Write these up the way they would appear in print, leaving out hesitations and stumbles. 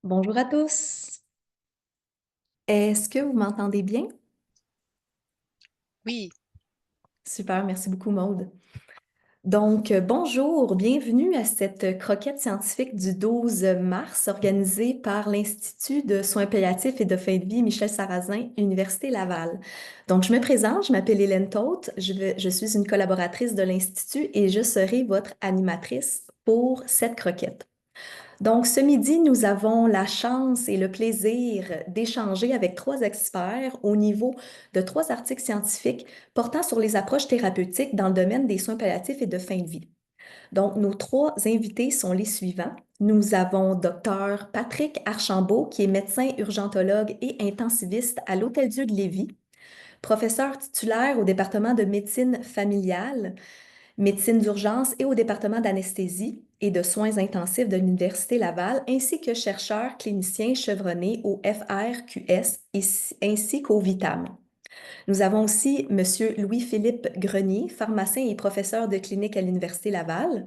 Bonjour à tous. Est-ce que vous m'entendez bien? Oui, Super, merci beaucoup, Maude. Donc, bonjour, bienvenue à cette croquette scientifique du 12 mars organisée par l'Institut de soins palliatifs et de fin de vie Michel Sarrazin, Université Laval. Donc, je me présente, je m'appelle Hélène Tautte, je suis une collaboratrice de l'Institut et je serai votre animatrice pour cette croquette. Donc, ce midi, nous avons la chance et le plaisir d'échanger avec trois experts au niveau de trois articles scientifiques portant sur les approches thérapeutiques dans le domaine des soins palliatifs et de fin de vie. Donc, nos trois invités sont les suivants. Nous avons Dr Patrick Archambault, qui est médecin urgentologue et intensiviste à l'Hôtel-Dieu de Lévis, professeur titulaire au département de médecine familiale, médecine d'urgence et au département d'anesthésie et de soins intensifs de l'Université Laval, ainsi que chercheur clinicien chevronné au FRQS ainsi qu'au VITAM. Nous avons aussi M. Louis-Philippe Grenier, pharmacien et professeur de clinique à l'Université Laval,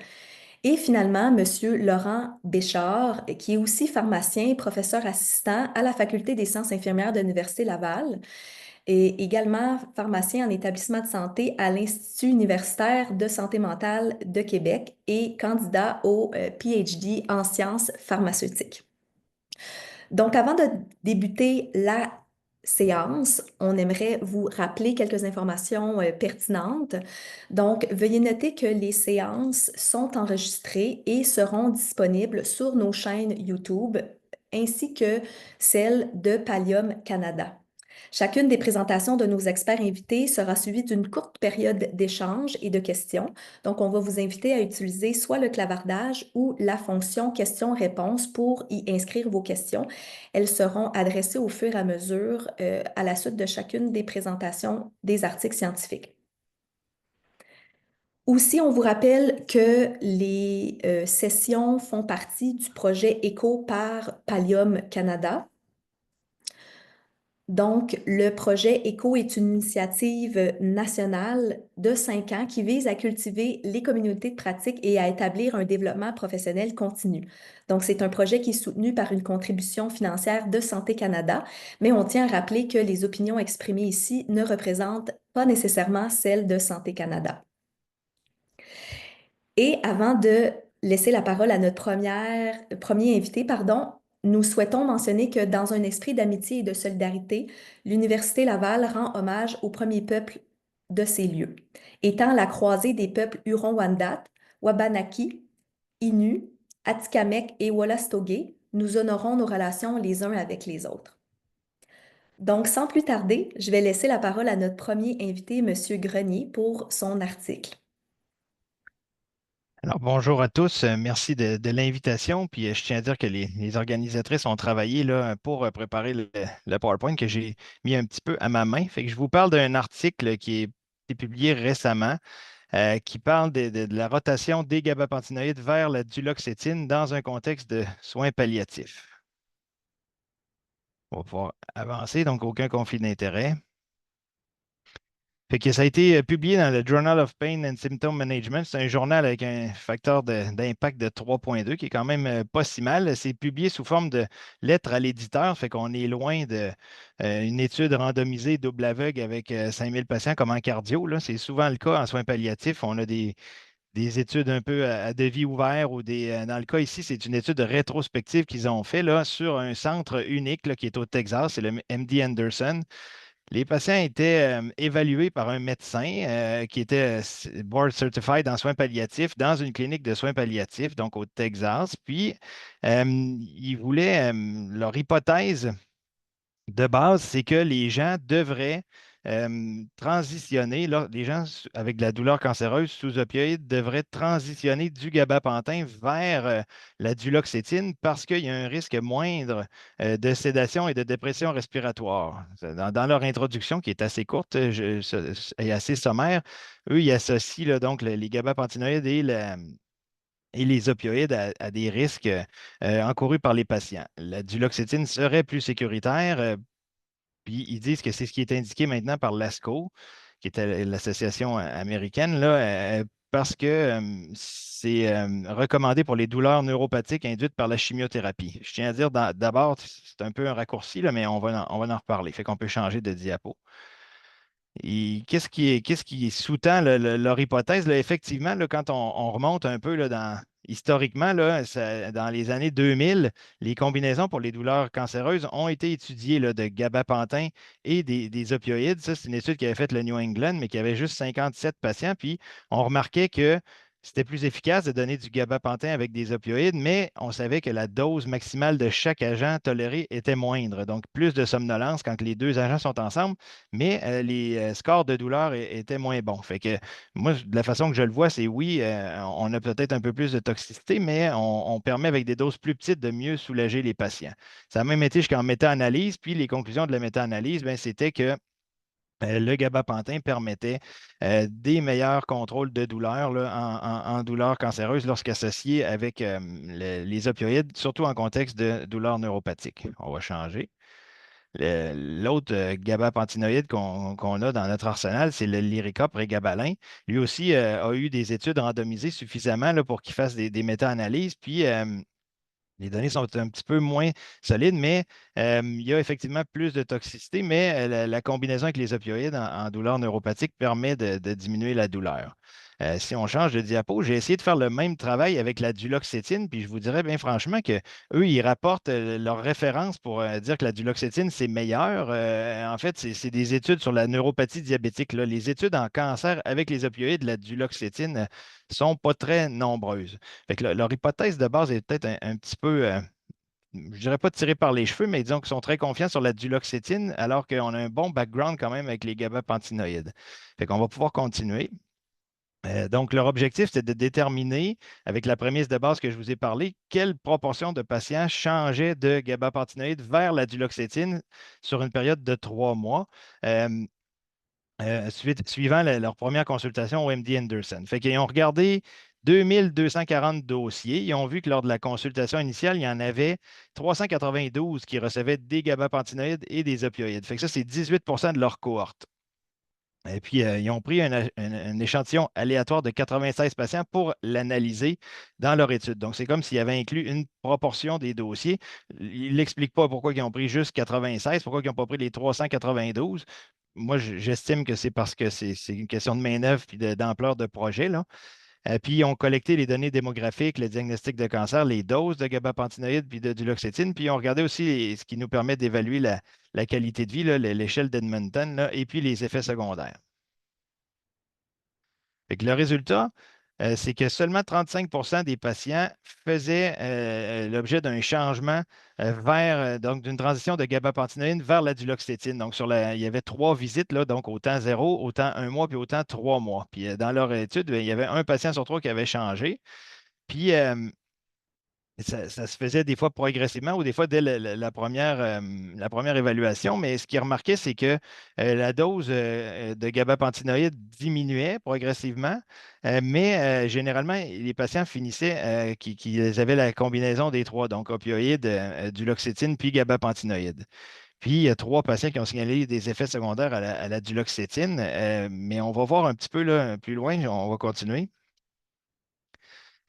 et finalement M. Laurent Béchard, qui est aussi pharmacien et professeur assistant à la Faculté des sciences infirmières de l'Université Laval, et également pharmacien en établissement de santé à l'Institut universitaire de santé mentale de Québec et candidat au PhD en sciences pharmaceutiques. Donc, avant de débuter la séance, on aimerait vous rappeler quelques informations pertinentes. Donc, veuillez noter que les séances sont enregistrées et seront disponibles sur nos chaînes YouTube ainsi que celle de Pallium Canada. Chacune des présentations de nos experts invités sera suivie d'une courte période d'échange et de questions. Donc, on va vous inviter à utiliser soit le clavardage ou la fonction questions-réponses pour y inscrire vos questions. Elles seront adressées au fur et à mesure à la suite de chacune des présentations des articles scientifiques. Aussi, on vous rappelle que les sessions font partie du projet ECHO par Pallium Canada. Donc, le projet ECHO est une initiative nationale de 5 ans qui vise à cultiver les communautés de pratique et à établir un développement professionnel continu. Donc, c'est un projet qui est soutenu par une contribution financière de Santé Canada, mais on tient à rappeler que les opinions exprimées ici ne représentent pas nécessairement celles de Santé Canada. Et avant de laisser la parole à notre premier invité, pardon, nous souhaitons mentionner que dans un esprit d'amitié et de solidarité, l'Université Laval rend hommage au premier peuple de ces lieux. Étant la croisée des peuples Huron-Wendat, Wabanaki, Innu, Atikamekw et Wolastoqey, nous honorons nos relations les uns avec les autres. Donc, sans plus tarder, je vais laisser la parole à notre premier invité, M. Grenier, pour son article. alors bonjour à tous. Merci de l'invitation. Puis je tiens à dire que les organisatrices ont travaillé là, pour préparer le PowerPoint que j'ai mis un petit peu à ma main. Fait que je vous parle d'un article qui a été publié récemment qui parle de la rotation des gabapentinoïdes vers la duloxétine dans un contexte de soins palliatifs. On va pouvoir avancer, donc aucun conflit d'intérêt. Fait que ça a été publié dans le Journal of Pain and Symptom Management. C'est un journal avec un facteur d'impact de 3,2 qui est quand même pas si mal. C'est publié sous forme de lettre à l'éditeur, fait qu'on est loin de une étude randomisée double aveugle avec 5000 patients comme en cardio, là. C'est souvent le cas en soins palliatifs. On a des études un peu à devis ouvert ou dans le cas ici, c'est une étude rétrospective qu'ils ont fait là, sur un centre unique là, qui est au Texas, c'est le MD Anderson. Les patients étaient évalués par un médecin qui était board certified en soins palliatifs dans une clinique de soins palliatifs, donc au Texas. Puis, ils voulaient, leur hypothèse de base, c'est que les gens devraient transitionner, là, les gens avec de la douleur cancéreuse sous opioïdes devraient transitionner du gabapentin vers la duloxétine parce qu'il y a un risque moindre de sédation et de dépression respiratoire. Dans leur introduction, qui est assez courte et assez sommaire, eux, ils associent là, donc les gabapentinoïdes et les opioïdes à des risques encourus par les patients. La duloxétine serait plus sécuritaire, puis ils disent que c'est ce qui est indiqué maintenant par l'ASCO, qui est l'association américaine, là, parce que c'est recommandé pour les douleurs neuropathiques induites par la chimiothérapie. Je tiens à dire d'abord, c'est un peu un raccourci, là, mais on va en reparler. Fait qu'on peut changer de diapo. Et qu'est-ce qui sous-tend leur hypothèse? Là, effectivement, là, quand on remonte un peu là, historiquement, là, dans les années 2000, les combinaisons pour les douleurs cancéreuses ont été étudiées là, de gabapentin et des opioïdes. Ça, c'est une étude qui avait faite le New England, mais qui avait juste 57 patients. Puis on remarquait que c'était plus efficace de donner du gabapentin avec des opioïdes, mais on savait que la dose maximale de chaque agent toléré était moindre. Donc, plus de somnolence quand les deux agents sont ensemble, mais les scores de douleur étaient moins bons. Fait que moi, de la façon que je le vois, c'est oui, on a peut-être un peu plus de toxicité, mais on permet avec des doses plus petites de mieux soulager les patients. Ça a même été jusqu'en méta-analyse, puis les conclusions de la méta-analyse, ben, c'était que le gabapentin permettait des meilleurs contrôles de douleur là, en douleur cancéreuse lorsqu'associé avec les opioïdes, surtout en contexte de douleur neuropathique. On va changer. L'autre gabapentinoïde qu'on a dans notre arsenal, c'est le Lyrica prégabalin. Lui aussi a eu des études randomisées suffisamment là, pour qu'il fasse des méta-analyses. Puis, les données sont un petit peu moins solides, mais il y a effectivement plus de toxicité, mais la combinaison avec les opioïdes en douleur neuropathique permet de diminuer la douleur. Si on change de diapo, j'ai essayé de faire le même travail avec la duloxétine, puis je vous dirais bien franchement que eux, ils rapportent leurs références pour dire que la duloxétine, c'est meilleur. En fait, c'est des études sur la neuropathie diabétique, là. Les études en cancer avec les opioïdes, la duloxétine, sont pas très nombreuses. Fait que leur hypothèse de base est peut-être un petit peu, je dirais pas tirée par les cheveux, mais disons qu'ils sont très confiants sur la duloxétine, alors qu'on a un bon background quand même avec les gabapentinoïdes. Fait qu'on va pouvoir continuer. Donc, leur objectif, c'est de déterminer, avec la prémisse de base que je vous ai parlé, quelle proportion de patients changeaient de gabapentinoïdes vers la duloxétine sur une période de 3 mois. Euh, suivant leur première consultation au MD Anderson. Fait qu'ils ont regardé 2240 dossiers. Ils ont vu que lors de la consultation initiale, il y en avait 392 qui recevaient des gabapentinoïdes et des opioïdes. Fait que ça, c'est 18 de leur cohorte. Et puis, ils ont pris un échantillon aléatoire de 96 patients pour l'analyser dans leur étude. Donc, c'est comme s'ils avaient inclus une proportion des dossiers. Ils n'expliquent pas pourquoi ils ont pris juste 96, pourquoi ils n'ont pas pris les 392. Moi, j'estime que c'est parce que c'est une question de main-d'œuvre et d'ampleur de projet, là. Puis, ils ont collecté les données démographiques, le diagnostic de cancer, les doses de gabapentinoïdes puis de duloxétine. Puis, ils ont regardé aussi ce qui nous permet d'évaluer la qualité de vie, là, l'échelle d'Edmonton, là, et puis les effets secondaires. Fait que le résultat, c'est que seulement 35 des patients faisaient l'objet d'un changement vers, donc d'une transition de gabapentinoïde vers la duloxétine. Donc, il y avait 3 visites, là, donc autant 0, autant 1 mois, puis autant 3 mois. Puis dans leur étude, ben, il y avait un patient sur 3 qui avait changé. Puis, ça se faisait des fois progressivement ou des fois dès la première évaluation, mais ce qui remarquait, c'est que la dose de gabapentinoïde diminuait progressivement, mais généralement, les patients finissaient qui avaient la combinaison des trois, donc opioïdes, duloxétine puis gabapentinoïde. Puis, il y a 3 patients qui ont signalé des effets secondaires à la duloxétine, mais on va voir un petit peu là, plus loin, on va continuer.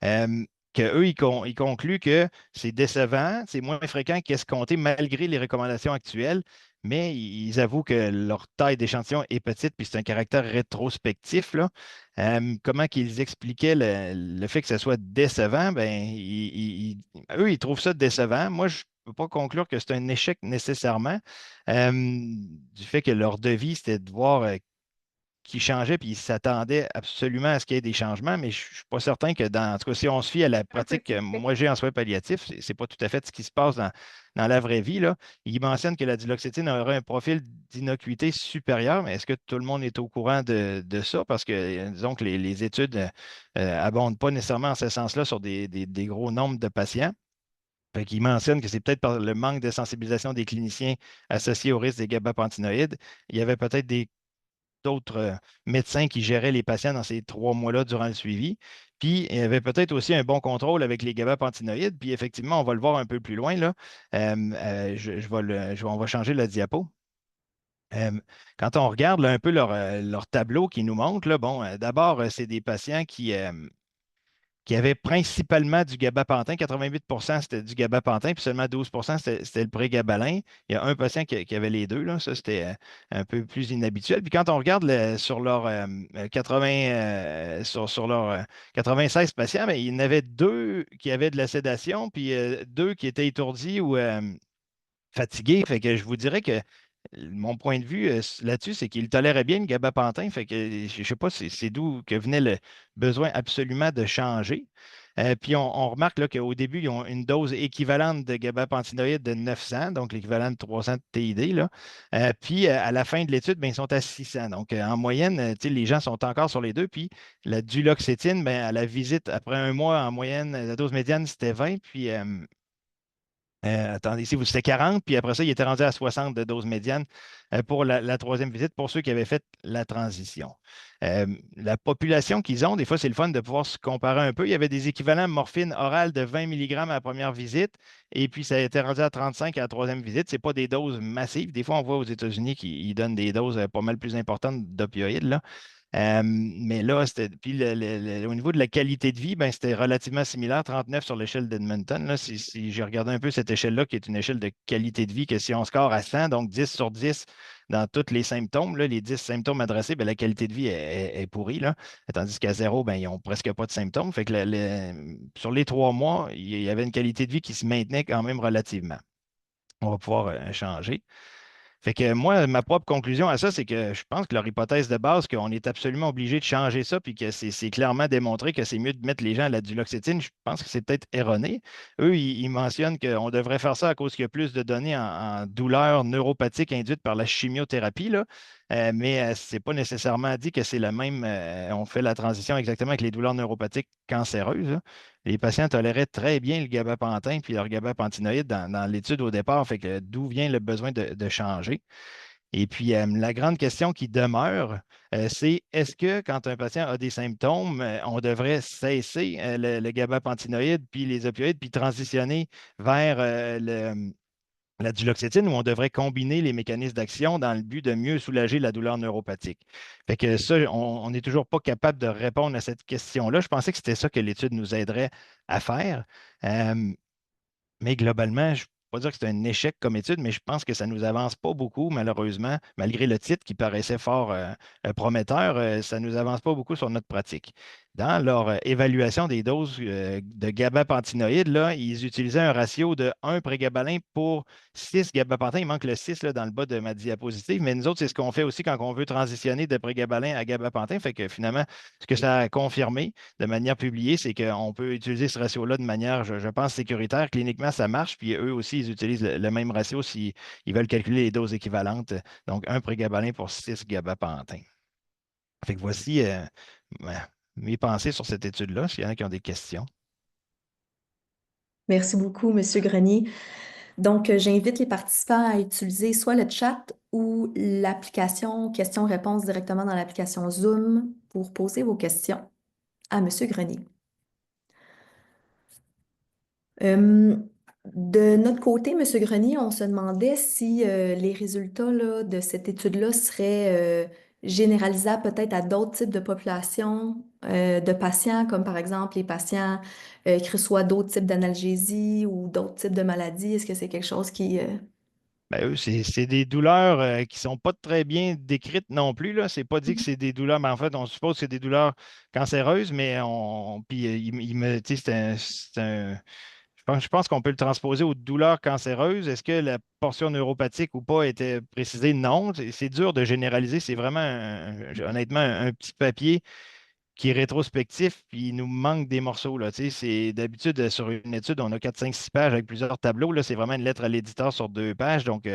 Euh, Qu'eux, ils concluent que c'est décevant, c'est moins fréquent qu'escompté malgré les recommandations actuelles, mais ils avouent que leur taille d'échantillon est petite, puis c'est un caractère rétrospectif, là. Comment qu'ils expliquaient le fait que ce soit décevant? Ben, eux, ils trouvent ça décevant. Moi, je ne peux pas conclure que c'est un échec nécessairement, du fait que leur devis, c'était de voir qui changeait, puis ils s'attendaient absolument à ce qu'il y ait des changements, mais je ne suis pas certain que en tout cas, si on se fie à la Un peu pratique que moi j'ai en soins palliatifs, ce n'est pas tout à fait ce qui se passe dans la vraie vie, là. Il mentionne que la duloxétine aurait un profil d'innocuité supérieur, mais est-ce que tout le monde est au courant de ça? Parce que, disons que les études abondent pas nécessairement en ce sens-là sur des gros nombres de patients. Fait qu'il mentionne que c'est peut-être par le manque de sensibilisation des cliniciens associés au risque des gabapentinoïdes. Il y avait peut-être d'autres médecins qui géraient les patients dans ces 3 mois-là durant le suivi. Puis, il y avait peut-être aussi un bon contrôle avec les gabapentinoïdes. Puis, effectivement, on va le voir un peu plus loin, là. On va changer la diapo. Euh, Quand on regarde là, un peu leur tableau qui nous montre, là, bon, d'abord, c'est des patients qui avaient principalement du gabapentin. 88% c'était du gabapentin, puis seulement 12% c'était le prégabalin. Il y a un patient qui avait les deux, là. Ça, c'était un peu plus inhabituel. Puis quand on regarde sur leur 80, sur leur 96 patients, ben, il y en avait deux qui avaient de la sédation, puis deux qui étaient étourdis ou fatigués. Fait que je vous dirais que mon point de vue là-dessus, c'est qu'il tolérait bien le gabapentin. Fait que je ne sais pas c'est d'où que venait le besoin absolument de changer. Puis on remarque là, qu'au début, ils ont une dose équivalente de gabapentinoïdes de 900, donc l'équivalent de 300 de TID, là. Puis à la fin de l'étude, ben, ils sont à 600. Donc en moyenne, tu sais, les gens sont encore sur les deux. Puis la duloxétine, ben, à la visite, après un mois, en moyenne, la dose médiane, c'était 20. Puis attendez, ici, c'était 40, puis après ça, il était rendu à 60 de dose médiane pour la troisième visite pour ceux qui avaient fait la transition. La population qu'ils ont, des fois, c'est le fun de pouvoir se comparer un peu. Il y avait des équivalents morphine orale de 20 mg à la première visite, et puis ça a été rendu à 35 à la troisième visite. Ce n'est pas des doses massives. Des fois, on voit aux États-Unis qu'ils donnent des doses pas mal plus importantes d'opioïdes, là. Mais là, puis au niveau de la qualité de vie, ben, c'était relativement similaire, 39 sur l'échelle d'Edmonton. Là, si j'ai regardé un peu cette échelle-là, qui est une échelle de qualité de vie, que si on score à 100, donc 10 sur 10 dans tous les symptômes, là, les 10 symptômes adressés, ben, la qualité de vie est pourrie. Là. Tandis qu'à zéro, ben, ils n'ont presque pas de symptômes. Fait que sur les 3 mois, il y avait une qualité de vie qui se maintenait quand même relativement. On va pouvoir changer. Fait que moi, ma propre conclusion à ça, c'est que je pense que leur hypothèse de base, qu'on est absolument obligé de changer ça, puis que c'est clairement démontré que c'est mieux de mettre les gens à la duloxétine, je pense que c'est peut-être erroné. Eux, ils mentionnent qu'on devrait faire ça à cause qu'il y a plus de données en douleurs neuropathiques induites par la chimiothérapie, là. Mais ce n'est pas nécessairement dit que c'est le même. On fait la transition exactement avec les douleurs neuropathiques cancéreuses, là. Les patients toléraient très bien le gabapentin puis leur gabapentinoïde dans l'étude au départ, fait que d'où vient le besoin de changer. Et puis, la grande question qui demeure, c'est est-ce que quand un patient a des symptômes, on devrait cesser le gabapentinoïde puis les opioïdes, puis transitionner vers la duloxétine, où on devrait combiner les mécanismes d'action dans le but de mieux soulager la douleur neuropathique. Fait que ça, on n'est toujours pas capable de répondre à cette question-là. Je pensais que c'était ça que l'étude nous aiderait à faire. Euh, mais globalement, je ne peux pas dire que c'est un échec comme étude, mais je pense que ça ne nous avance pas beaucoup, malheureusement, malgré le titre qui paraissait fort prometteur, ça ne nous avance pas beaucoup sur notre pratique. Dans leur évaluation des doses de gabapentinoïdes, là, ils utilisaient un ratio de 1 prégabalin pour 6 gabapentin. Il manque le 6 là, dans le bas de ma diapositive, mais nous autres, c'est ce qu'on fait aussi quand on veut transitionner de prégabalin à gabapentin. Fait que finalement, ce que ça a confirmé, de manière publiée, c'est qu'on peut utiliser ce ratio-là de manière, je pense, sécuritaire. Cliniquement, ça marche. Puis eux aussi, ils utilisent le même ratio s'ils veulent calculer les doses équivalentes. Donc, un prégabalin pour 6 gabapentins. Fait que voici mes pensées sur cette étude-là, s'il y en a qui ont des questions. Merci beaucoup, Monsieur Grenier. Donc, j'invite les participants à utiliser soit le chat ou l'application questions-réponses directement dans l'application Zoom pour poser vos questions à Monsieur Grenier. Euh, de notre côté, Monsieur Grenier, on se demandait si les résultats là, de cette étude-là seraient généralisables peut-être à d'autres types de populations, de patients, comme par exemple les patients qui reçoivent d'autres types d'analgésie ou d'autres types de maladies. Est-ce que c'est quelque chose qui... Ben, eux, c'est des douleurs qui ne sont pas très bien décrites non plus, là. C'est pas dit que c'est des douleurs, mais en fait, on suppose que c'est des douleurs cancéreuses, mais puis tu sais, je pense qu'on peut le transposer aux douleurs cancéreuses. Est-ce que la portion neuropathique ou pas était précisée? Non. C'est dur de généraliser. C'est vraiment, honnêtement, un petit papier qui est rétrospectif, puis il nous manque des morceaux. Là, tu sais, c'est d'habitude, sur une étude, on a 4 5 6 pages avec plusieurs tableaux. Là, c'est vraiment une lettre à l'éditeur sur 2 pages. Donc,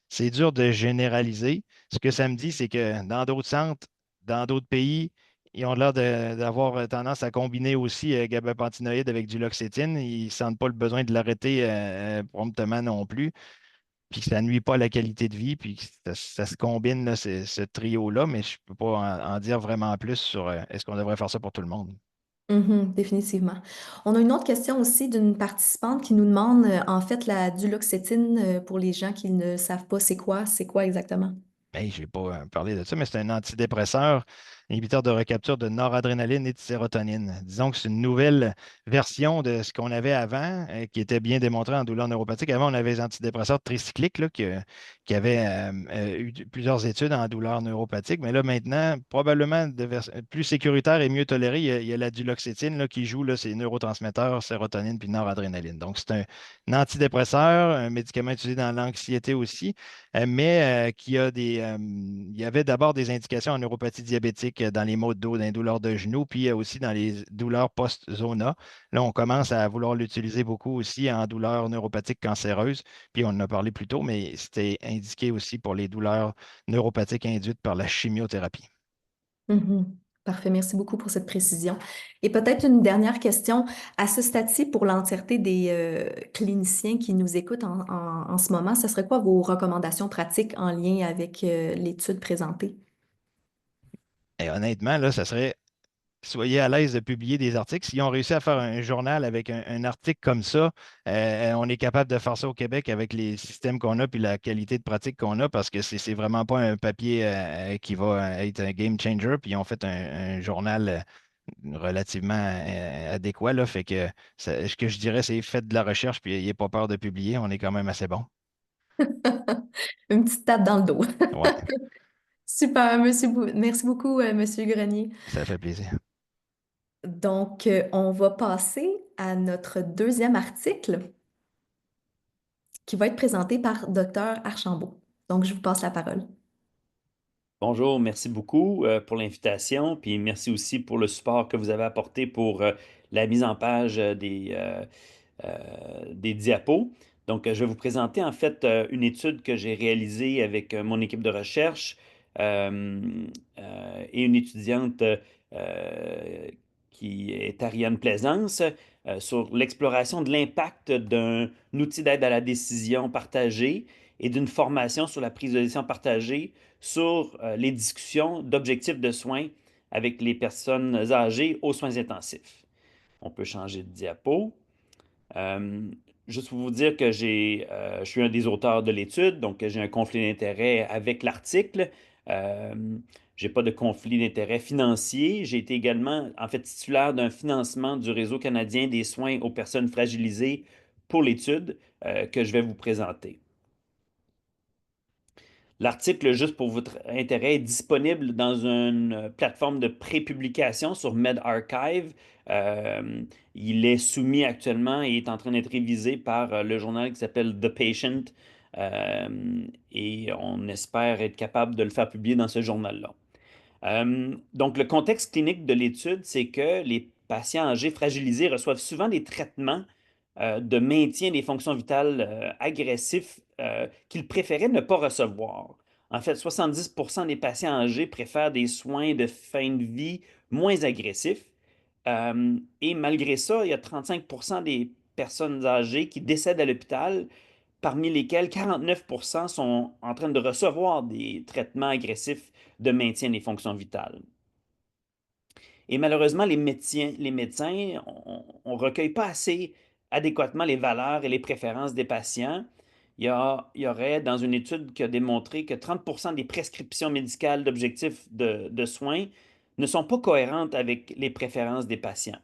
c'est dur de généraliser. Ce que ça me dit, c'est que dans d'autres centres, dans d'autres pays, ils ont l'air d'avoir tendance à combiner aussi gabapentinoïde avec du loxétine. Ils ne sentent pas le besoin de l'arrêter promptement non plus, puis que ça nuit pas à la qualité de vie, puis que ça se combine, là, ce trio-là, mais je ne peux pas en dire vraiment plus sur est-ce qu'on devrait faire ça pour tout le monde. Mhm, définitivement. On a une autre question aussi d'une participante qui nous demande en fait la duloxétine pour les gens qui ne savent pas c'est quoi exactement. Hey, je n'ai pas parlé de ça, mais c'est un antidépresseur, inhibiteur de recapture de noradrénaline et de sérotonine. Disons que c'est une nouvelle version de ce qu'on avait avant, qui était bien démontré en douleur neuropathique. Avant, on avait les antidépresseurs tricycliques là, qui avaient eu plusieurs études en douleur neuropathique, mais là, maintenant, probablement plus sécuritaire et mieux toléré, il y a la duloxétine là, qui joue là, ces neurotransmetteurs, sérotonine puis noradrénaline. Donc, c'est un antidépresseur, un médicament utilisé dans l'anxiété aussi mais il y avait d'abord des indications en neuropathie diabétique dans les maux de dos, dans les douleurs de genoux, puis aussi dans les douleurs post-zona. Là, on commence à vouloir l'utiliser beaucoup aussi en douleurs neuropathiques cancéreuses, puis on en a parlé plus tôt, mais c'était indiqué aussi pour les douleurs neuropathiques induites par la chimiothérapie. Mhm. Parfait, merci beaucoup pour cette précision. Et peut-être une dernière question. À ce stade-ci, pour l'entièreté des cliniciens qui nous écoutent en ce moment, ce serait quoi vos recommandations pratiques en lien avec l'étude présentée? Et honnêtement, là, ça serait soyez à l'aise de publier des articles. Si on réussit à faire un journal avec un article comme ça, on est capable de faire ça au Québec avec les systèmes qu'on a puis la qualité de pratique qu'on a parce que c'est vraiment pas un papier qui va être un game changer. Puis on fait un journal relativement adéquat. Là, fait que ce que je dirais, c'est faites de la recherche puis n'ayez pas peur de publier. On est quand même assez bon. Une petite tape dans le dos. Ouais, Super, merci beaucoup, Monsieur Grenier. ça fait plaisir. Donc, on va passer à notre deuxième article qui va être présenté par Dr. Archambault. Donc, je vous passe la parole. Bonjour, merci beaucoup pour l'invitation, puis merci aussi pour le support que vous avez apporté pour la mise en page des diapos. Donc, je vais vous présenter en fait une étude que j'ai réalisée avec mon équipe de recherche euh, et une étudiante qui est Ariane Plaisance sur l'exploration de l'impact d'un outil d'aide à la décision partagée et d'une formation sur la prise de décision partagée sur les discussions d'objectifs de soins avec les personnes âgées aux soins intensifs. On peut changer de diapo. Euh, Juste pour vous dire que je suis un des auteurs de l'étude, donc j'ai un conflit d'intérêt avec l'article. Euh, j'ai pas de conflit d'intérêt financier. J'ai été également, en fait, titulaire d'un financement du Réseau canadien des soins aux personnes fragilisées pour l'étude que je vais vous présenter. L'article, juste pour votre intérêt, est disponible dans une plateforme de prépublication sur medRxiv. Euh, il est soumis actuellement et est en train d'être révisé par le journal qui s'appelle The Patient. Et on espère être capable de le faire publier dans ce journal-là. Donc, le contexte clinique de l'étude, c'est que les patients âgés fragilisés reçoivent souvent des traitements de maintien des fonctions vitales agressifs qu'ils préféraient ne pas recevoir. En fait, 70% des patients âgés préfèrent des soins de fin de vie moins agressifs. Et malgré ça, il y a 35% des personnes âgées qui décèdent à l'hôpital, parmi lesquelles 49% sont en train de recevoir des traitements agressifs de maintien des fonctions vitales. Et malheureusement, les médecins, on ne recueille pas assez adéquatement les valeurs et les préférences des patients. Il y aurait dans une étude qui a démontré que 30% des prescriptions médicales d'objectifs de soins ne sont pas cohérentes avec les préférences des patients.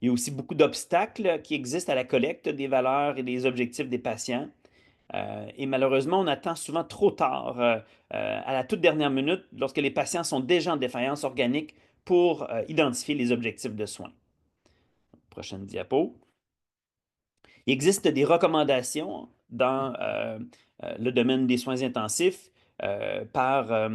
Il y a aussi beaucoup d'obstacles qui existent à la collecte des valeurs et des objectifs des patients. Et malheureusement, on attend souvent trop tard, à la toute dernière minute, lorsque les patients sont déjà en défaillance organique pour identifier les objectifs de soins. Prochaine diapo. Il existe des recommandations dans le domaine des soins intensifs par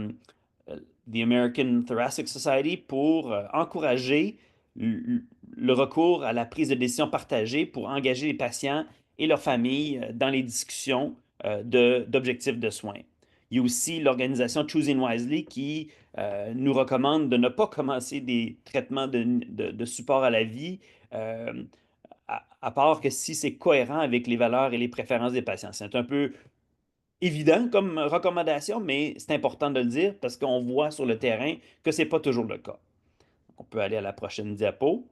the American Thoracic Society pour encourager le recours à la prise de décision partagée pour engager les patients et leurs familles dans les discussions d'objectifs de soins. Il y a aussi l'organisation Choosing Wisely qui nous recommande de ne pas commencer des traitements de support à la vie, euh, à part que si c'est cohérent avec les valeurs et les préférences des patients. C'est un peu évident comme recommandation, mais c'est important de le dire parce qu'on voit sur le terrain que ce n'est pas toujours le cas. On peut aller à la prochaine diapo.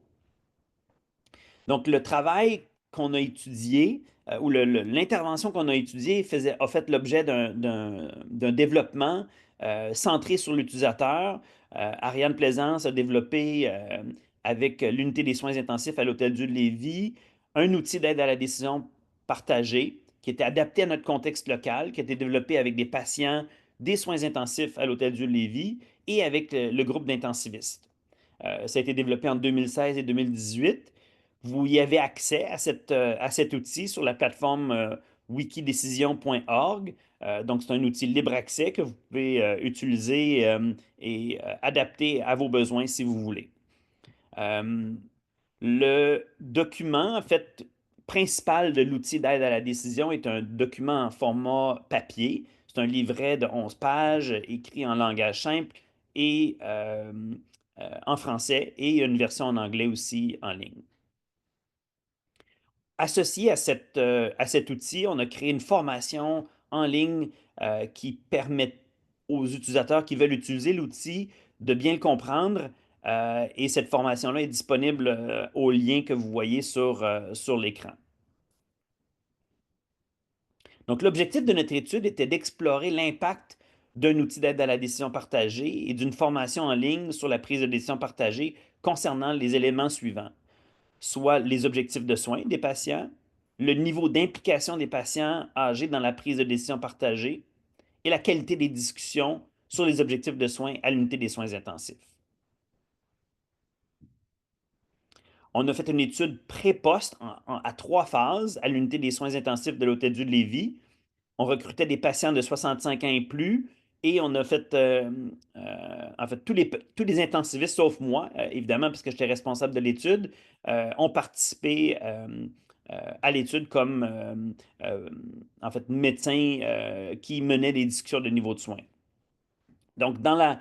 Donc, le travail qu'on a étudié, ou l'intervention qu'on a étudiée a fait l'objet d'un développement centré sur l'utilisateur. Ariane Plaisance a développé, avec l'unité des soins intensifs à l'Hôtel-Dieu de Lévis, un outil d'aide à la décision partagée qui était adapté à notre contexte local, qui a été développé avec des patients des soins intensifs à l'Hôtel-Dieu de Lévis et avec le groupe d'intensivistes. Ça a été développé en 2016 et 2018. Vous y avez accès à cet outil sur la plateforme wikidécision.org. Donc, c'est un outil libre accès que vous pouvez utiliser et adapter à vos besoins si vous voulez. Le document, en fait, principal de l'outil d'aide à la décision est un document en format papier. C'est un livret de 11 pages écrit en langage simple et en français, et il y a une version en anglais aussi en ligne. Associé à cet outil, on a créé une formation en ligne qui permet aux utilisateurs qui veulent utiliser l'outil de bien le comprendre. Et cette formation-là est disponible au lien que vous voyez sur l'écran. Donc, l'objectif de notre étude était d'explorer l'impact d'un outil d'aide à la décision partagée et d'une formation en ligne sur la prise de décision partagée concernant les éléments suivants, soit les objectifs de soins des patients, le niveau d'implication des patients âgés dans la prise de décision partagée et la qualité des discussions sur les objectifs de soins à l'unité des soins intensifs. On a fait une étude pré-poste à 3 phases à l'unité des soins intensifs de l'Hôtel-Dieu de Lévis. On recrutait des patients de 65 ans et plus et on a fait, en fait, tous les intensivistes, sauf moi, évidemment, parce que j'étais responsable de l'étude, ont participé à l'étude comme, en fait, médecins qui menaient des discussions de niveau de soins. Donc, dans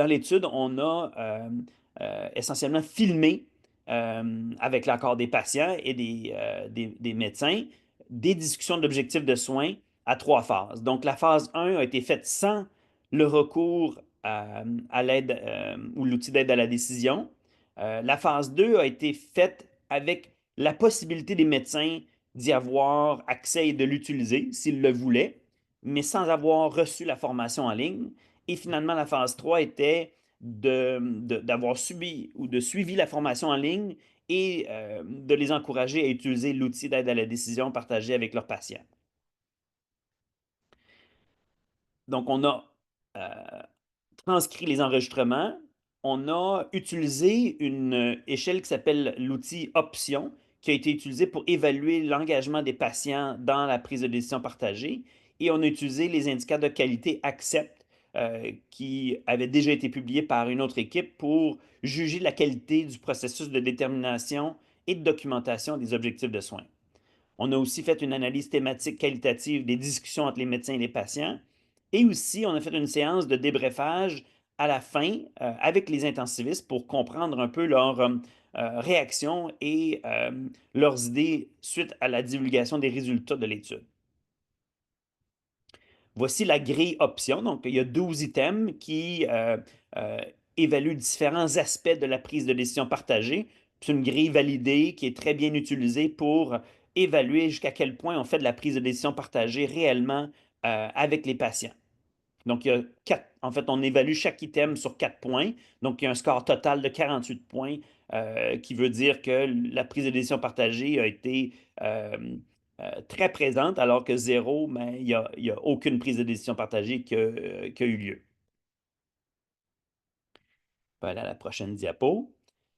l'étude, on a essentiellement filmé, avec l'accord des patients et des médecins, des discussions d'objectifs de soins à 3 phases. Donc, la phase 1 a été faite sans le recours à l'aide ou l'outil d'aide à la décision. La phase 2 a été faite avec la possibilité des médecins d'y avoir accès et de l'utiliser s'ils le voulaient, mais sans avoir reçu la formation en ligne. Et finalement, la phase 3 était d'avoir subi ou de suivi la formation en ligne et de les encourager à utiliser l'outil d'aide à la décision partagé avec leurs patients. Donc, on a transcrit les enregistrements. On a utilisé une échelle qui s'appelle l'outil Option, qui a été utilisé pour évaluer l'engagement des patients dans la prise de décision partagée. Et on a utilisé les indicateurs de qualité Accept, qui avaient déjà été publiés par une autre équipe pour juger la qualité du processus de détermination et de documentation des objectifs de soins. On a aussi fait une analyse thématique qualitative des discussions entre les médecins et les patients. Et aussi, on a fait une séance de débriefage à la fin avec les intensivistes pour comprendre un peu leurs réactions et leurs idées suite à la divulgation des résultats de l'étude. Voici la grille options. Donc, il y a 12 items qui évaluent différents aspects de la prise de décision partagée. C'est une grille validée qui est très bien utilisée pour évaluer jusqu'à quel point on fait de la prise de décision partagée réellement avec les patients. Donc, il y a en fait, on évalue chaque item sur 4 points. Donc, il y a un score total de 48 points qui veut dire que la prise de décision partagée a été très présente, alors que 0, ben, il n'y a aucune prise de décision partagée qui a eu lieu. On va aller à la prochaine diapo.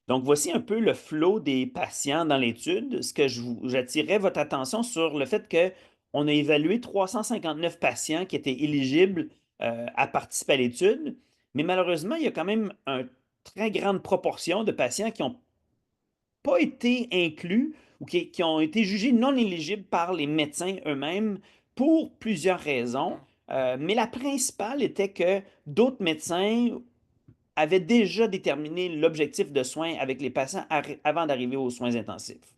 Donc, voici un peu le flot des patients dans l'étude. Ce que j'attirais votre attention sur le fait qu'on a évalué 359 patients qui étaient éligibles à participer à l'étude, mais malheureusement, il y a quand même une très grande proportion de patients qui n'ont pas été inclus ou qui ont été jugés non éligibles par les médecins eux-mêmes pour plusieurs raisons. Mais la principale était que d'autres médecins avaient déjà déterminé l'objectif de soins avec les patients avant d'arriver aux soins intensifs.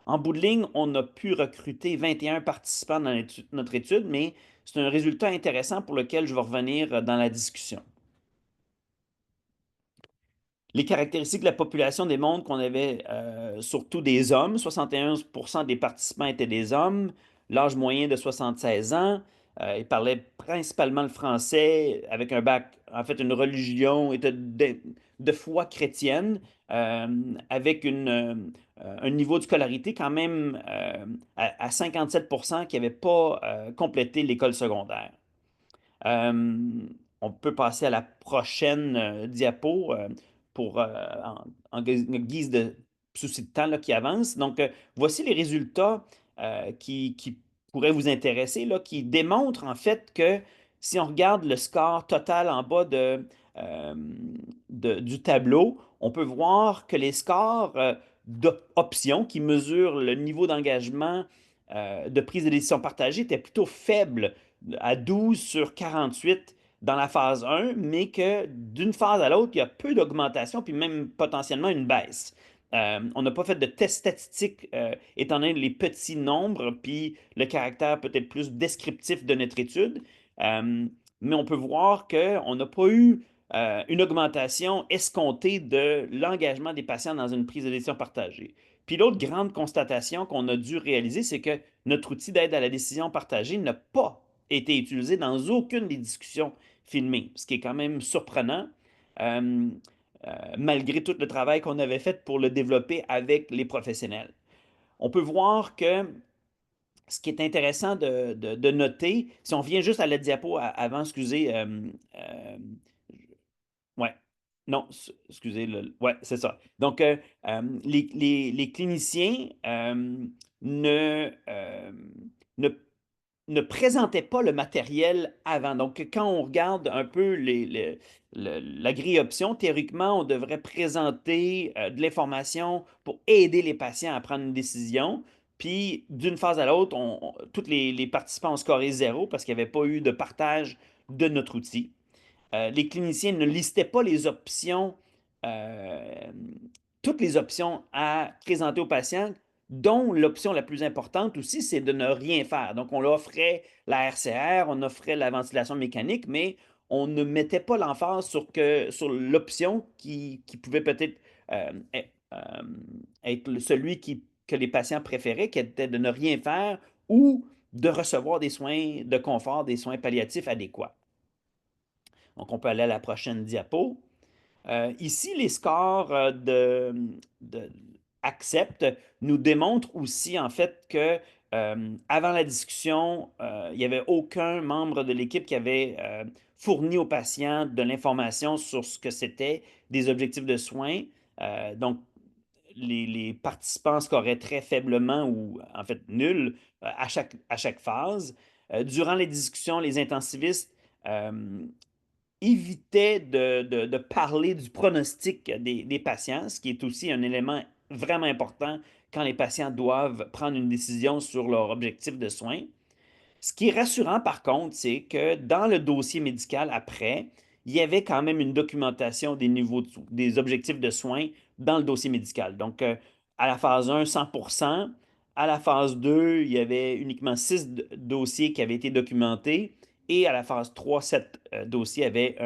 En bout de ligne, on a pu recruter 21 participants dans notre étude, mais c'est un résultat intéressant pour lequel je vais revenir dans la discussion. Les caractéristiques de la population démontrent qu'on avait surtout des hommes. 71% des participants étaient des hommes. L'âge moyen de 76 ans. Ils parlaient principalement le français avec un bac, en fait, une religion et de foi chrétienne, avec un niveau de scolarité quand même à 57% qui n'avaient pas complété l'école secondaire. Euh, on peut passer à la prochaine diapo en guise de souci de temps là, qui avance. Donc, voici les résultats qui pourraient vous intéresser, là, qui démontrent en fait que si on regarde le score total en bas euh, du tableau, on peut voir que les scores d'options qui mesurent le niveau d'engagement de prise de décision partagée étaient plutôt faibles à 12 sur 48 dans la phase 1, mais que d'une phase à l'autre, il y a peu d'augmentation, puis même potentiellement une baisse. On n'a pas fait de test statistique étant donné les petits nombres, puis le caractère peut-être plus descriptif de notre étude. Mais on peut voir qu'on n'a pas eu une augmentation escomptée de l'engagement des patients dans une prise de décision partagée. Puis l'autre grande constatation qu'on a dû réaliser, c'est que notre outil d'aide à la décision partagée n'a pas été utilisé dans aucune des discussions filmées, ce qui est quand même surprenant, euh, malgré tout le travail qu'on avait fait pour le développer avec les professionnels. On peut voir que ce qui est intéressant de noter, si on vient juste à la diapo avant, excusez, ouais. Non, excusez, ouais, c'est ça. Donc, les cliniciens ne, ne présentaient pas le matériel avant. Donc, quand on regarde un peu la grille option, théoriquement, on devrait présenter de l'information pour aider les patients à prendre une décision. Puis, d'une phase à l'autre, tous les participants ont scoré zéro parce qu'il n'y avait pas eu de partage de notre outil. Les cliniciens ne listaient pas les options, euh, toutes les options à présenter aux patients, dont l'option la plus importante aussi, c'est de ne rien faire. Donc, on leur offrait la RCR, on offrait la ventilation mécanique, mais on ne mettait pas l'emphase sur l'option qui pouvait peut-être être celui que les patients préféraient, qui était de ne rien faire ou de recevoir des soins de confort, des soins palliatifs adéquats. Donc, on peut aller à la prochaine diapo. Ici, les scores de Accept nous démontrent aussi en fait que avant la discussion, il n'y avait aucun membre de l'équipe qui avait fourni aux patients de l'information sur ce que c'était des objectifs de soins. Donc, les participants scoraient très faiblement ou en fait nul à chaque phase. Durant les discussions, les intensivistes évitait de parler du pronostic des patients, ce qui est aussi un élément vraiment important quand les patients doivent prendre une décision sur leur objectif de soins. Ce qui est rassurant, par contre, c'est que dans le dossier médical après, il y avait quand même une documentation des niveaux des objectifs de soins dans le dossier médical. Donc, à la phase 1, 100%. À la phase 2, il y avait uniquement 6 dossiers qui avaient été documentés. Et à la phase 3, 7 dossiers avaient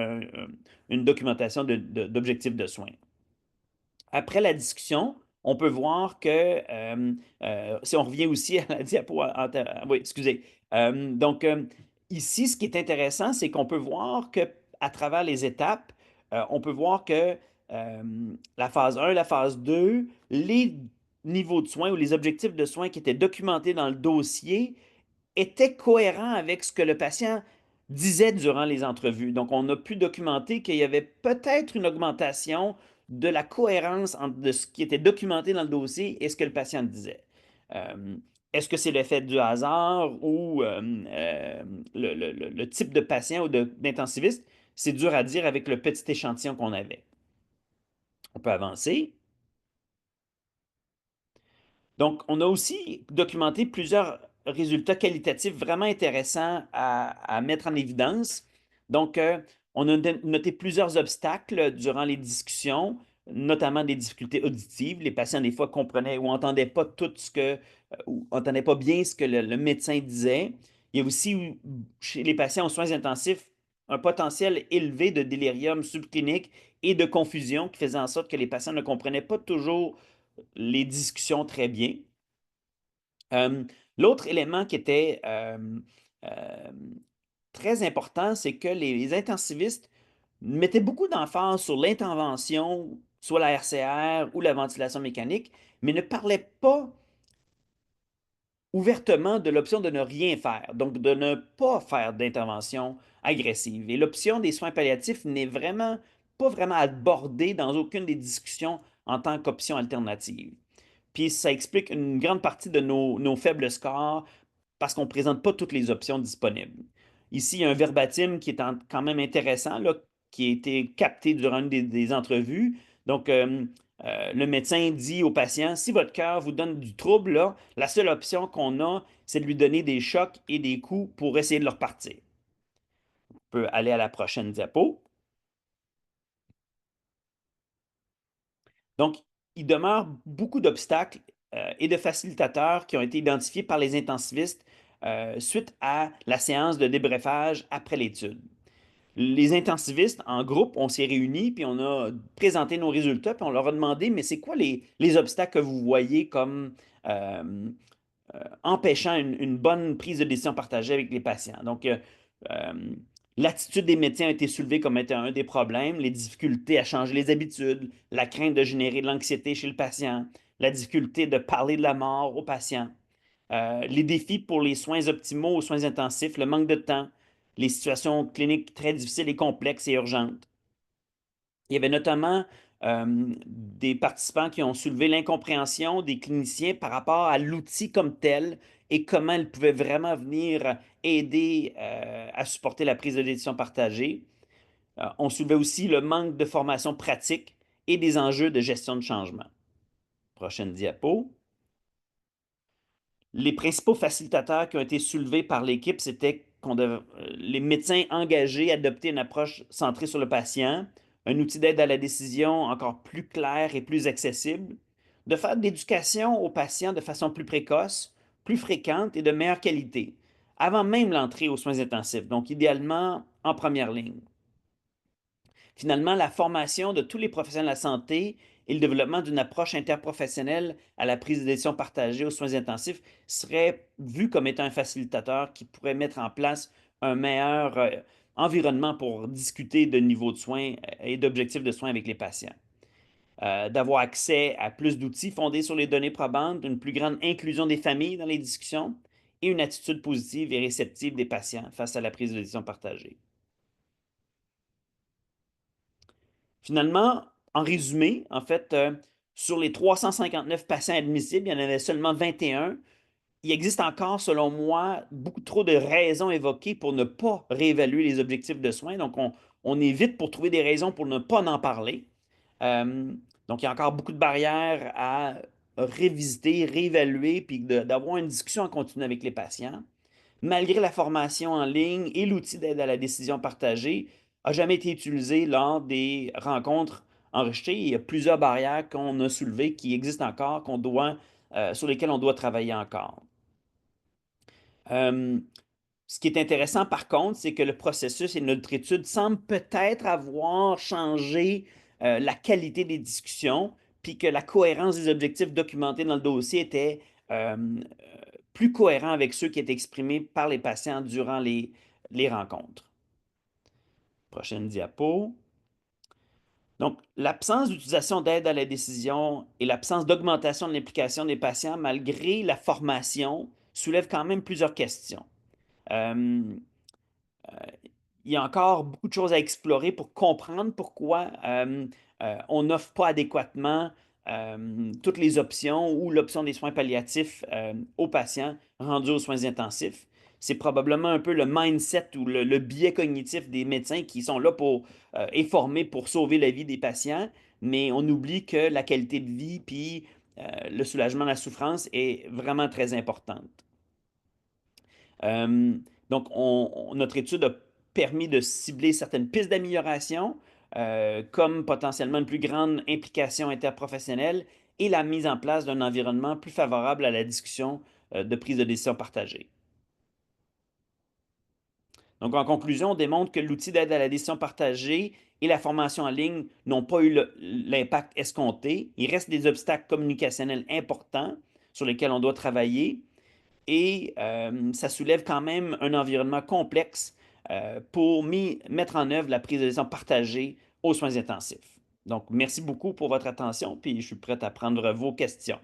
une documentation d'objectifs de soins. Après la discussion, on peut voir que, si on revient aussi à la diapo, oui, excusez. Donc, ici, ce qui est intéressant, c'est qu'on peut voir que à travers les étapes, on peut voir que la phase 1, la phase 2, les niveaux de soins ou les objectifs de soins qui étaient documentés dans le dossier était cohérent avec ce que le patient disait durant les entrevues. Donc, on a pu documenter qu'il y avait peut-être une augmentation de la cohérence de ce qui était documenté dans le dossier et ce que le patient disait. Euh, Est-ce que c'est l'effet du hasard ou le type de patient ou d'intensiviste? C'est dur à dire avec le petit échantillon qu'on avait. On peut avancer. Donc, on a aussi documenté plusieurs résultats qualitatifs vraiment intéressants à mettre en évidence. Donc, on a noté plusieurs obstacles durant les discussions, notamment des difficultés auditives. Les patients, des fois, comprenaient ou n'entendaient pas tout ce que, ou n'entendaient pas bien ce que le médecin disait. Il y a aussi, chez les patients aux soins intensifs, un potentiel élevé de délirium subclinique et de confusion qui faisaient en sorte que les patients ne comprenaient pas toujours les discussions très bien. L'autre élément qui était très important, c'est que les intensivistes mettaient beaucoup d'emphase sur l'intervention, soit la RCR ou la ventilation mécanique, mais ne parlaient pas ouvertement de l'option de ne rien faire, donc de ne pas faire d'intervention agressive. Et l'option des soins palliatifs n'est vraiment pas vraiment abordée dans aucune des discussions en tant qu'option alternative. Puis ça explique une grande partie de nos faibles scores parce qu'on ne présente pas toutes les options disponibles. Ici, il y a un verbatim qui est quand même intéressant, là, qui a été capté durant une des entrevues. Donc, le médecin dit au patient, si votre cœur vous donne du trouble, là, la seule option qu'on a, c'est de lui donner des chocs et des coups pour essayer de le repartir. On peut aller à la prochaine diapo. Donc, il demeure beaucoup d'obstacles et de facilitateurs qui ont été identifiés par les intensivistes suite à la séance de débriefage après l'étude. Les intensivistes, en groupe, on s'est réunis, puis on a présenté nos résultats, puis on leur a demandé, mais c'est quoi les obstacles que vous voyez comme empêchant une bonne prise de décision partagée avec les patients? Donc, euh, l'attitude des médecins a été soulevée comme étant un des problèmes, les difficultés à changer les habitudes, la crainte de générer de l'anxiété chez le patient, la difficulté de parler de la mort au patient, les défis pour les soins optimaux aux soins intensifs, le manque de temps, les situations cliniques très difficiles et complexes et urgentes. Il y avait notamment des participants qui ont soulevé l'incompréhension des cliniciens par rapport à l'outil comme tel et comment il pouvait vraiment venir aider à supporter la prise de décision partagée. On soulevait aussi le manque de formation pratique et des enjeux de gestion de changement. Prochaine diapo. Les principaux facilitateurs qui ont été soulevés par l'équipe, c'était les médecins engagés adopter une approche centrée sur le patient, un outil d'aide à la décision encore plus clair et plus accessible, de faire de l'éducation aux patients de façon plus précoce, plus fréquente et de meilleure qualité, avant même l'entrée aux soins intensifs, donc idéalement en première ligne. Finalement, la formation de tous les professionnels de la santé et le développement d'une approche interprofessionnelle à la prise de décision partagée aux soins intensifs serait vu comme étant un facilitateur qui pourrait mettre en place un meilleur environnement pour discuter de niveau de soins et d'objectifs de soins avec les patients. D'avoir accès à plus d'outils fondés sur les données probantes, une plus grande inclusion des familles dans les discussions et une attitude positive et réceptive des patients face à la prise de décision partagée. Finalement, en résumé, en fait, sur les 359 patients admissibles, il y en avait seulement 21. Il existe encore, selon moi, beaucoup trop de raisons évoquées pour ne pas réévaluer les objectifs de soins. Donc, on évite pour trouver des raisons pour ne pas en parler. Euh, donc, il y a encore beaucoup de barrières à révisiter, réévaluer, puis d'avoir une discussion en continu avec les patients malgré la formation en ligne et l'outil d'aide à la décision partagée, n'a jamais été utilisé lors des rencontres enregistrées. Il y a plusieurs barrières qu'on a soulevées qui existent encore, sur lesquelles on doit travailler encore. Ce qui est intéressant, par contre, c'est que le processus et notre étude semblent peut-être avoir changé la qualité des discussions, puis que la cohérence des objectifs documentés dans le dossier était plus cohérent avec ceux qui étaient exprimés par les patients durant les rencontres. Prochaine diapo. Donc, l'absence d'utilisation d'aide à la décision et l'absence d'augmentation de l'implication des patients, malgré la formation, soulève quand même plusieurs questions. Euh, il y a encore beaucoup de choses à explorer pour comprendre pourquoi on n'offre pas adéquatement toutes les options ou l'option des soins palliatifs aux patients rendus aux soins intensifs. C'est probablement un peu le mindset ou le biais cognitif des médecins qui sont là pour et formés pour sauver la vie des patients, mais on oublie que la qualité de vie puis le soulagement de la souffrance est vraiment très importante. Euh, donc, notre étude a permis de cibler certaines pistes d'amélioration, comme potentiellement une plus grande implication interprofessionnelle et la mise en place d'un environnement plus favorable à la discussion de prise de décision partagée. Donc, en conclusion, on démontre que l'outil d'aide à la décision partagée et la formation en ligne n'ont pas eu l'impact escompté. Il reste des obstacles communicationnels importants sur lesquels on doit travailler et ça soulève quand même un environnement complexe pour mettre en œuvre la prise de décision partagée aux soins intensifs. Donc, merci beaucoup pour votre attention, puis je suis prêt à prendre vos questions.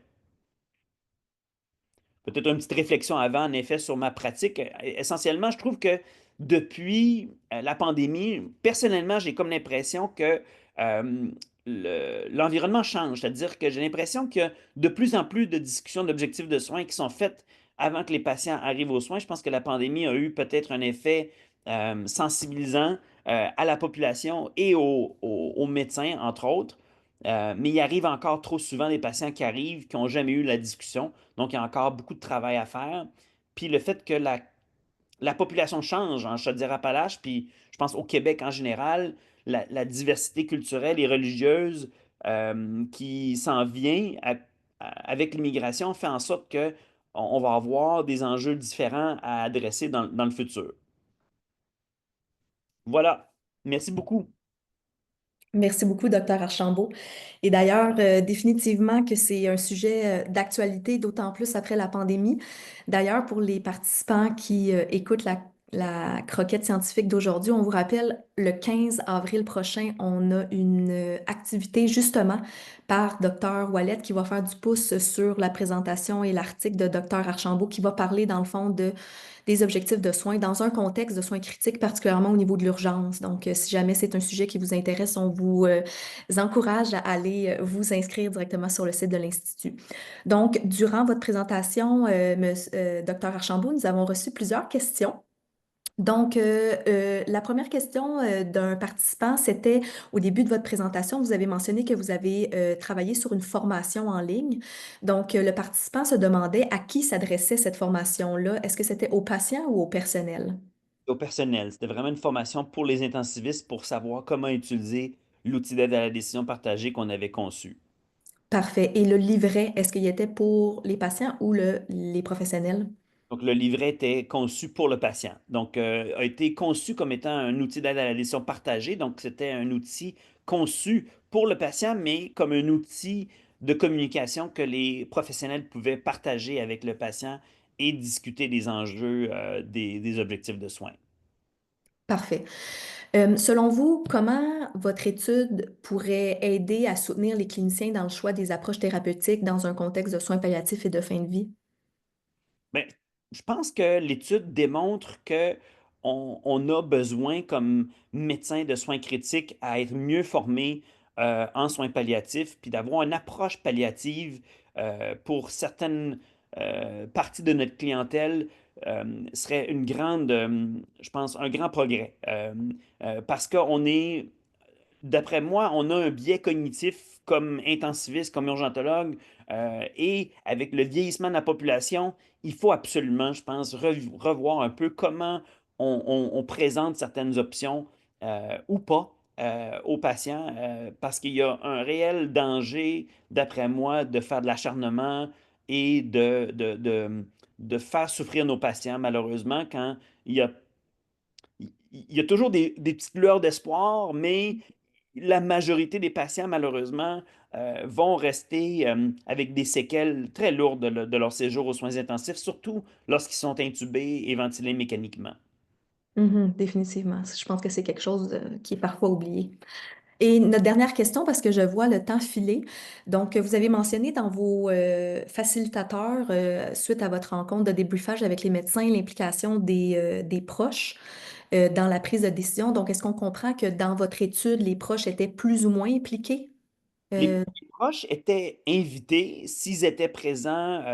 Peut-être une petite réflexion avant, en effet, sur ma pratique. Essentiellement, je trouve que depuis la pandémie, personnellement, j'ai comme l'impression que euh, l'environnement change. C'est-à-dire que j'ai l'impression qu'il y a de plus en plus de discussions d'objectifs de soins qui sont faites avant que les patients arrivent aux soins. Je pense que la pandémie a eu peut-être un effet sensibilisant à la population et aux médecins, entre autres. Mais il arrive encore trop souvent des patients qui arrivent, qui n'ont jamais eu la discussion. Donc, il y a encore beaucoup de travail à faire. Puis le fait que la population change en Chaudière-Appalaches, puis je pense au Québec en général, la diversité culturelle et religieuse qui s'en vient avec l'immigration fait en sorte que on va avoir des enjeux différents à adresser dans le futur. Voilà. Merci beaucoup. Merci beaucoup, docteur Archambault. Et d'ailleurs, définitivement que c'est un sujet d'actualité, d'autant plus après la pandémie. D'ailleurs, pour les participants qui écoutent la croquette scientifique d'aujourd'hui, on vous rappelle, le 15 avril prochain, on a une activité justement par docteur Wallet qui va faire du pouce sur la présentation et l'article de docteur Archambault qui va parler dans le fond des objectifs de soins dans un contexte de soins critiques, particulièrement au niveau de l'urgence. Donc, si jamais c'est un sujet qui vous intéresse, on vous encourage à aller vous inscrire directement sur le site de l'Institut. Donc, durant votre présentation, Dr Archambault, nous avons reçu plusieurs questions. Donc, la première question d'un participant, c'était au début de votre présentation, vous avez mentionné que vous avez travaillé sur une formation en ligne. Donc, le participant se demandait à qui s'adressait cette formation-là. Est-ce que c'était aux patients ou au personnel? Au personnel, c'était vraiment une formation pour les intensivistes pour savoir comment utiliser l'outil d'aide à la décision partagée qu'on avait conçu. Parfait. Et le livret, est-ce qu'il était pour les patients ou les professionnels? Donc, le livret était conçu pour le patient. Donc, a été conçu comme étant un outil d'aide à la décision partagée. Donc, c'était un outil conçu pour le patient, mais comme un outil de communication que les professionnels pouvaient partager avec le patient et discuter des enjeux, des objectifs de soins. Parfait. Selon vous, comment votre étude pourrait aider à soutenir les cliniciens dans le choix des approches thérapeutiques dans un contexte de soins palliatifs et de fin de vie? Ben, je pense que l'étude démontre que on a besoin, comme médecin de soins critiques, à être mieux formé en soins palliatifs, puis d'avoir une approche palliative pour certaines parties de notre clientèle serait une grande, je pense, un grand progrès. Parce qu'on est d'après moi, on a un biais cognitif comme intensiviste, comme urgentologue, et avec le vieillissement de la population, il faut absolument, je pense, revoir un peu comment on présente certaines options ou pas aux patients, parce qu'il y a un réel danger, d'après moi, de faire de l'acharnement et de faire souffrir nos patients, malheureusement, quand il y a toujours des petites lueurs d'espoir, mais la majorité des patients, malheureusement, vont rester avec des séquelles très lourdes de leur séjour aux soins intensifs, surtout lorsqu'ils sont intubés et ventilés mécaniquement. Mhm, définitivement. Je pense que c'est quelque chose qui est parfois oublié. Et notre dernière question, parce que je vois le temps filer. Donc, vous avez mentionné dans vos facilitateurs, suite à votre rencontre de débriefage avec les médecins, l'implication des proches dans la prise de décision. Donc, est-ce qu'on comprend que dans votre étude, les proches étaient plus ou moins impliqués? Les proches étaient invités s'ils étaient présents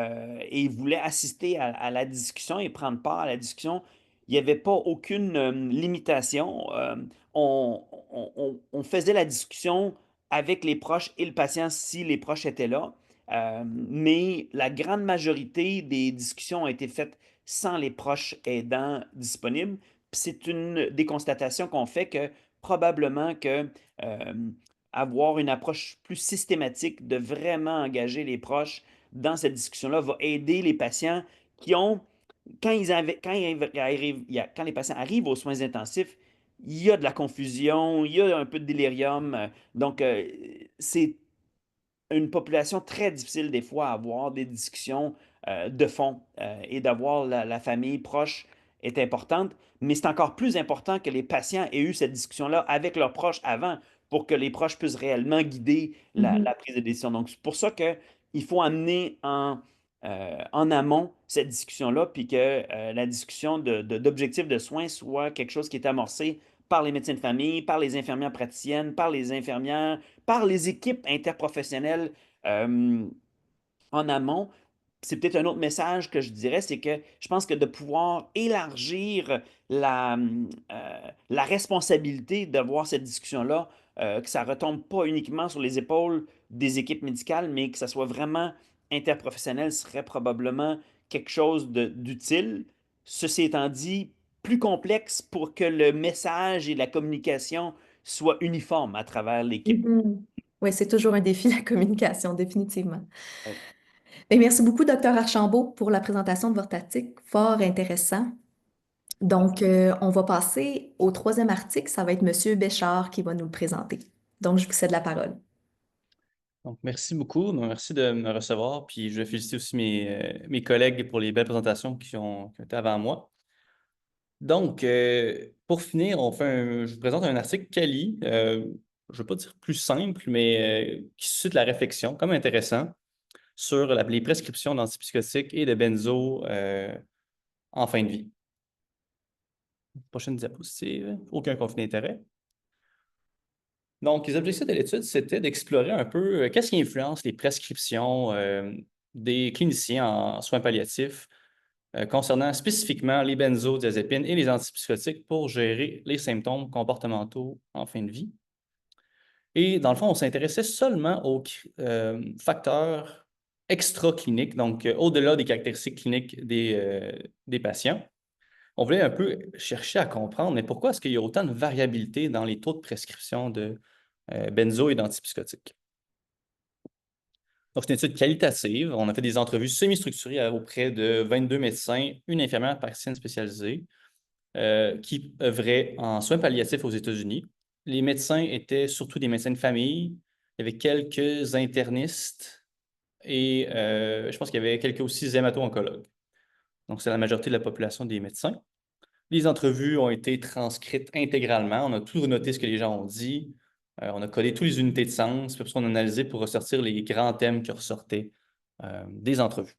et voulaient assister à la discussion et prendre part à la discussion. Il n'y avait pas aucune limitation. On faisait la discussion avec les proches et le patient si les proches étaient là. Mais la grande majorité des discussions ont été faites sans les proches aidants disponibles. Puis c'est une des constatations qu'on fait que probablement que avoir une approche plus systématique de vraiment engager les proches dans cette discussion-là va aider les patients qui ont quand les patients arrivent aux soins intensifs, il y a de la confusion, il y a un peu de délirium. Donc, c'est une population très difficile des fois à avoir des discussions de fond et d'avoir la famille proche est importante, mais c'est encore plus important que les patients aient eu cette discussion-là avec leurs proches avant pour que les proches puissent réellement guider Mhm. la prise de décision. Donc, c'est pour ça qu'il faut amener en amont cette discussion-là, puis que la discussion d'objectifs de soins soit quelque chose qui est amorcé par les médecins de famille, par les infirmières praticiennes, par les infirmières, par les équipes interprofessionnelles euh, en amont. C'est peut-être un autre message que je dirais, c'est que je pense que de pouvoir élargir la responsabilité d'avoir cette discussion-là, que ça ne retombe pas uniquement sur les épaules des équipes médicales, mais que ça soit vraiment interprofessionnel, serait probablement quelque chose d'utile. Ceci étant dit, plus complexe pour que le message et la communication soient uniformes à travers l'équipe. Mhm. Oui, c'est toujours un défi, la communication, définitivement. Oui. Et merci beaucoup, Docteur Archambault, pour la présentation de votre article, fort intéressant. Donc, on va passer au troisième article. Ça va être Monsieur Béchard qui va nous le présenter. Donc, je vous cède la parole. Donc, merci beaucoup. Merci de me recevoir. Puis, je vais féliciter aussi mes collègues pour les belles présentations qui ont été avant moi. Donc, pour finir, je vous présente un article quali, je ne veux pas dire plus simple, mais qui suscite la réflexion, comme intéressant, sur les prescriptions d'antipsychotiques et de benzo en fin de vie. Prochaine diapositive. Aucun conflit d'intérêt. Donc, les objectifs de l'étude, c'était d'explorer un peu qu'est-ce qui influence les prescriptions des cliniciens en soins palliatifs concernant spécifiquement les benzodiazépines et les antipsychotiques pour gérer les symptômes comportementaux en fin de vie. Et dans le fond, on s'intéressait seulement aux facteurs extra-cliniques, donc au-delà des caractéristiques cliniques des patients. On voulait un peu chercher à comprendre, mais pourquoi est-ce qu'il y a autant de variabilité dans les taux de prescription de benzo et d'antipsychotiques? Donc, c'est une étude qualitative. On a fait des entrevues semi-structurées auprès de 22 médecins, une infirmière praticienne spécialisée qui œuvraient en soins palliatifs aux États-Unis. Les médecins étaient surtout des médecins de famille. Il y avait quelques internistes et je pense qu'il y avait quelques aussi hémato-oncologues. Donc, c'est la majorité de la population des médecins. Les entrevues ont été transcrites intégralement. On a tout noté ce que les gens ont dit. On a codé toutes les unités de sens, puis on a analysé pour ressortir les grands thèmes qui ressortaient des entrevues.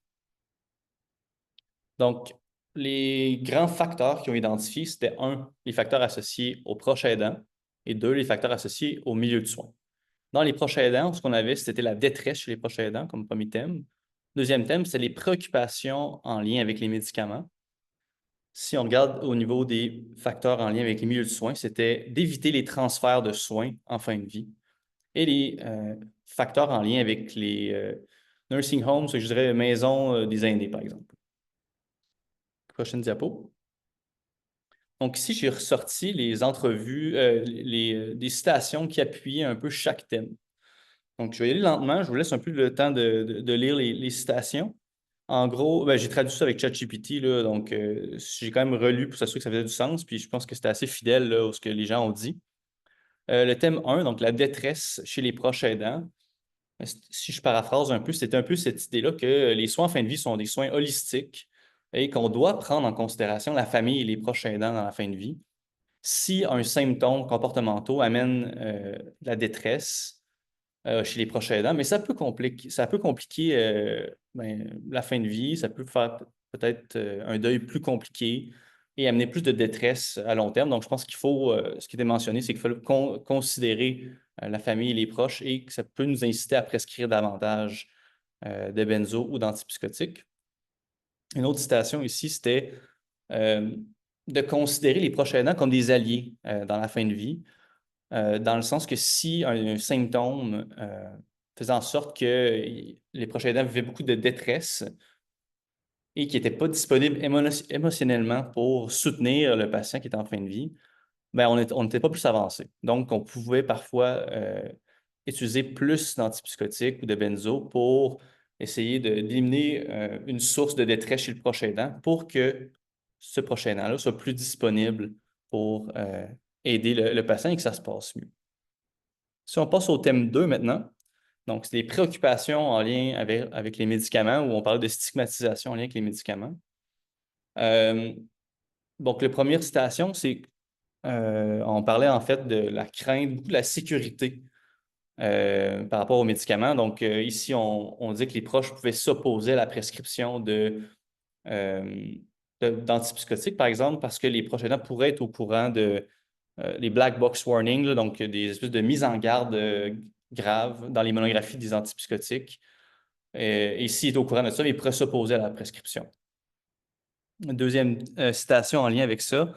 Donc, les grands facteurs qu'ils ont identifiés, c'était un, les facteurs associés aux proches aidants et deux, les facteurs associés au milieu de soins. Dans les proches aidants, ce qu'on avait, c'était la détresse chez les proches aidants comme premier thème. Deuxième thème, c'est les préoccupations en lien avec les médicaments. Si on regarde au niveau des facteurs en lien avec les milieux de soins, c'était d'éviter les transferts de soins en fin de vie. Et les facteurs en lien avec les nursing homes, je dirais maisons des aînés, par exemple. Prochaine diapo. Donc ici, j'ai ressorti les entrevues, des citations qui appuyaient un peu chaque thème. Donc, je vais y aller lentement. Je vous laisse un peu le temps de lire les citations. En gros, ben, j'ai traduit ça avec ChatGPT, là, donc j'ai quand même relu pour s'assurer que ça faisait du sens, puis je pense que c'était assez fidèle là, à ce que les gens ont dit. Le thème 1, donc la détresse chez les proches aidants. Si je paraphrase un peu, c'est un peu cette idée-là que les soins en fin de vie sont des soins holistiques et qu'on doit prendre en considération la famille et les proches aidants dans la fin de vie. Si un symptôme comportemental amène la détresse chez les proches aidants, mais ça peut compliquer la fin de vie, ça peut faire peut-être un deuil plus compliqué et amener plus de détresse à long terme. Donc, je pense qu'il faut, ce qui était mentionné, c'est qu'il faut considérer la famille et les proches et que ça peut nous inciter à prescrire davantage de benzo ou d'antipsychotiques. Une autre citation ici, c'était de considérer les proches aidants comme des alliés dans la fin de vie, dans le sens que si un symptôme faisait en sorte que les proches aidants vivaient beaucoup de détresse et qui n'étaient pas disponibles émotionnellement pour soutenir le patient qui est en fin de vie, ben, on n'était pas plus avancé. Donc, on pouvait parfois utiliser plus d'antipsychotiques ou de benzo pour essayer d'éliminer une source de détresse chez le proche aidant pour que ce proche aidant-là soit plus disponible pour aider le patient et que ça se passe mieux. Si on passe au thème 2 maintenant, donc c'est des préoccupations en lien avec les médicaments, où on parle de stigmatisation en lien avec les médicaments. Donc, la première citation, c'est on parlait en fait de la crainte, beaucoup de la sécurité par rapport aux médicaments. Donc, ici, on dit que les proches pouvaient s'opposer à la prescription d'antipsychotiques, par exemple, parce que les proches aidants pourraient être au courant des black box warnings, là, donc des espèces de mise en garde graves dans les monographies des antipsychotiques. Et s'il est au courant de ça, il pourrait s'opposer à la prescription. Une deuxième citation en lien avec ça,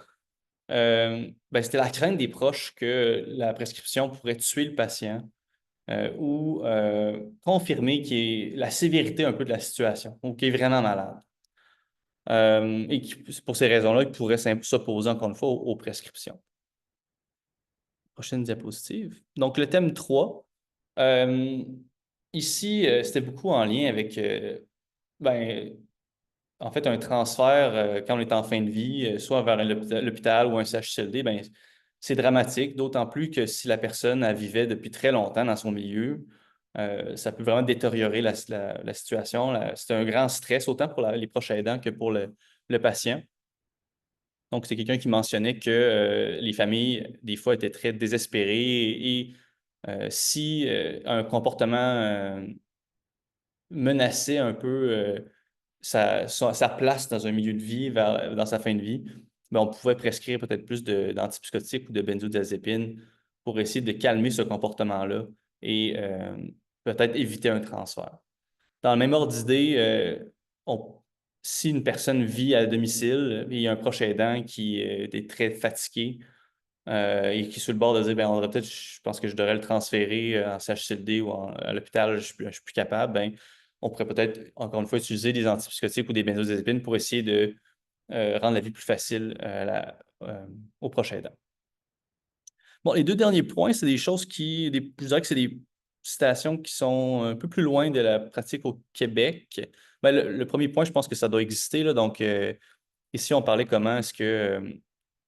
c'était la crainte des proches que la prescription pourrait tuer le patient ou confirmer la sévérité un peu de la situation ou qu'il est vraiment malade. Et pour ces raisons-là, il pourrait s'opposer encore une fois aux prescriptions. Prochaine diapositive. Donc, le thème 3. Ici, c'était beaucoup en lien avec en fait, un transfert quand on est en fin de vie, soit vers l'hôpital ou un CHSLD, c'est dramatique, d'autant plus que si la personne elle vivait depuis très longtemps dans son milieu, ça peut vraiment détériorer la situation. C'est un grand stress, autant pour les proches aidants que pour le patient. Donc, c'est quelqu'un qui mentionnait que les familles, des fois, étaient très désespérées et si un comportement menaçait un peu sa place dans un milieu de vie, dans sa fin de vie, on pouvait prescrire peut-être plus d'antipsychotiques ou de benzodiazépines pour essayer de calmer ce comportement-là et peut-être éviter un transfert. Dans le même ordre d'idée, si une personne vit à domicile et il y a un proche aidant qui est très fatigué et qui est sur le bord de dire je pense que je devrais le transférer en CHSLD ou à l'hôpital, je ne suis plus capable, on pourrait peut-être, encore une fois, utiliser des antipsychotiques ou des benzodiazépines pour essayer de rendre la vie plus facile au proche aidant. Bon, les deux derniers points, c'est des choses je dirais que c'est des citations qui sont un peu plus loin de la pratique au Québec. Le premier point, je pense que ça doit exister, là, donc ici, on parlait comment est-ce que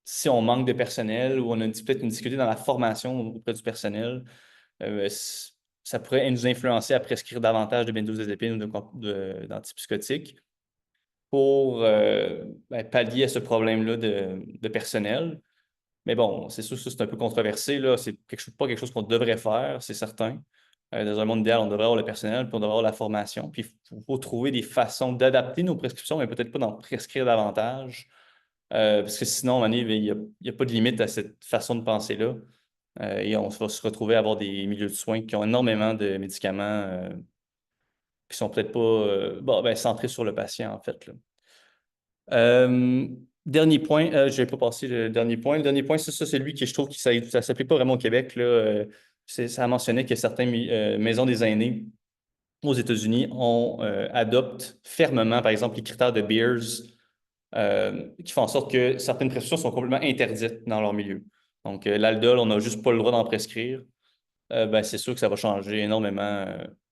si on manque de personnel ou on a peut-être une difficulté dans la formation auprès du personnel, ça pourrait nous influencer à prescrire davantage de benzodiazépines ou d'antipsychotiques pour pallier à ce problème-là de personnel. Mais bon, c'est sûr que c'est un peu controversé, là. C'est pas quelque chose qu'on devrait faire, c'est certain. Dans un monde idéal, on devrait avoir le personnel, puis on devrait avoir la formation. Puis il faut trouver des façons d'adapter nos prescriptions, mais peut-être pas d'en prescrire davantage. Parce que sinon, à un moment donné, il n'y a pas de limite à cette façon de penser-là. Et on va se retrouver à avoir des milieux de soins qui ont énormément de médicaments qui sont peut-être pas centrés sur le patient, en fait, là. Dernier point, je ne vais pas passer le dernier point. Le dernier point, c'est celui que je trouve que ça ne s'applique pas vraiment au Québec, là. Ça a mentionné que certaines maisons des aînés aux États-Unis adoptent fermement, par exemple, les critères de Beers qui font en sorte que certaines prescriptions sont complètement interdites dans leur milieu. Donc, l'aldol, on n'a juste pas le droit d'en prescrire. C'est sûr que ça va changer énormément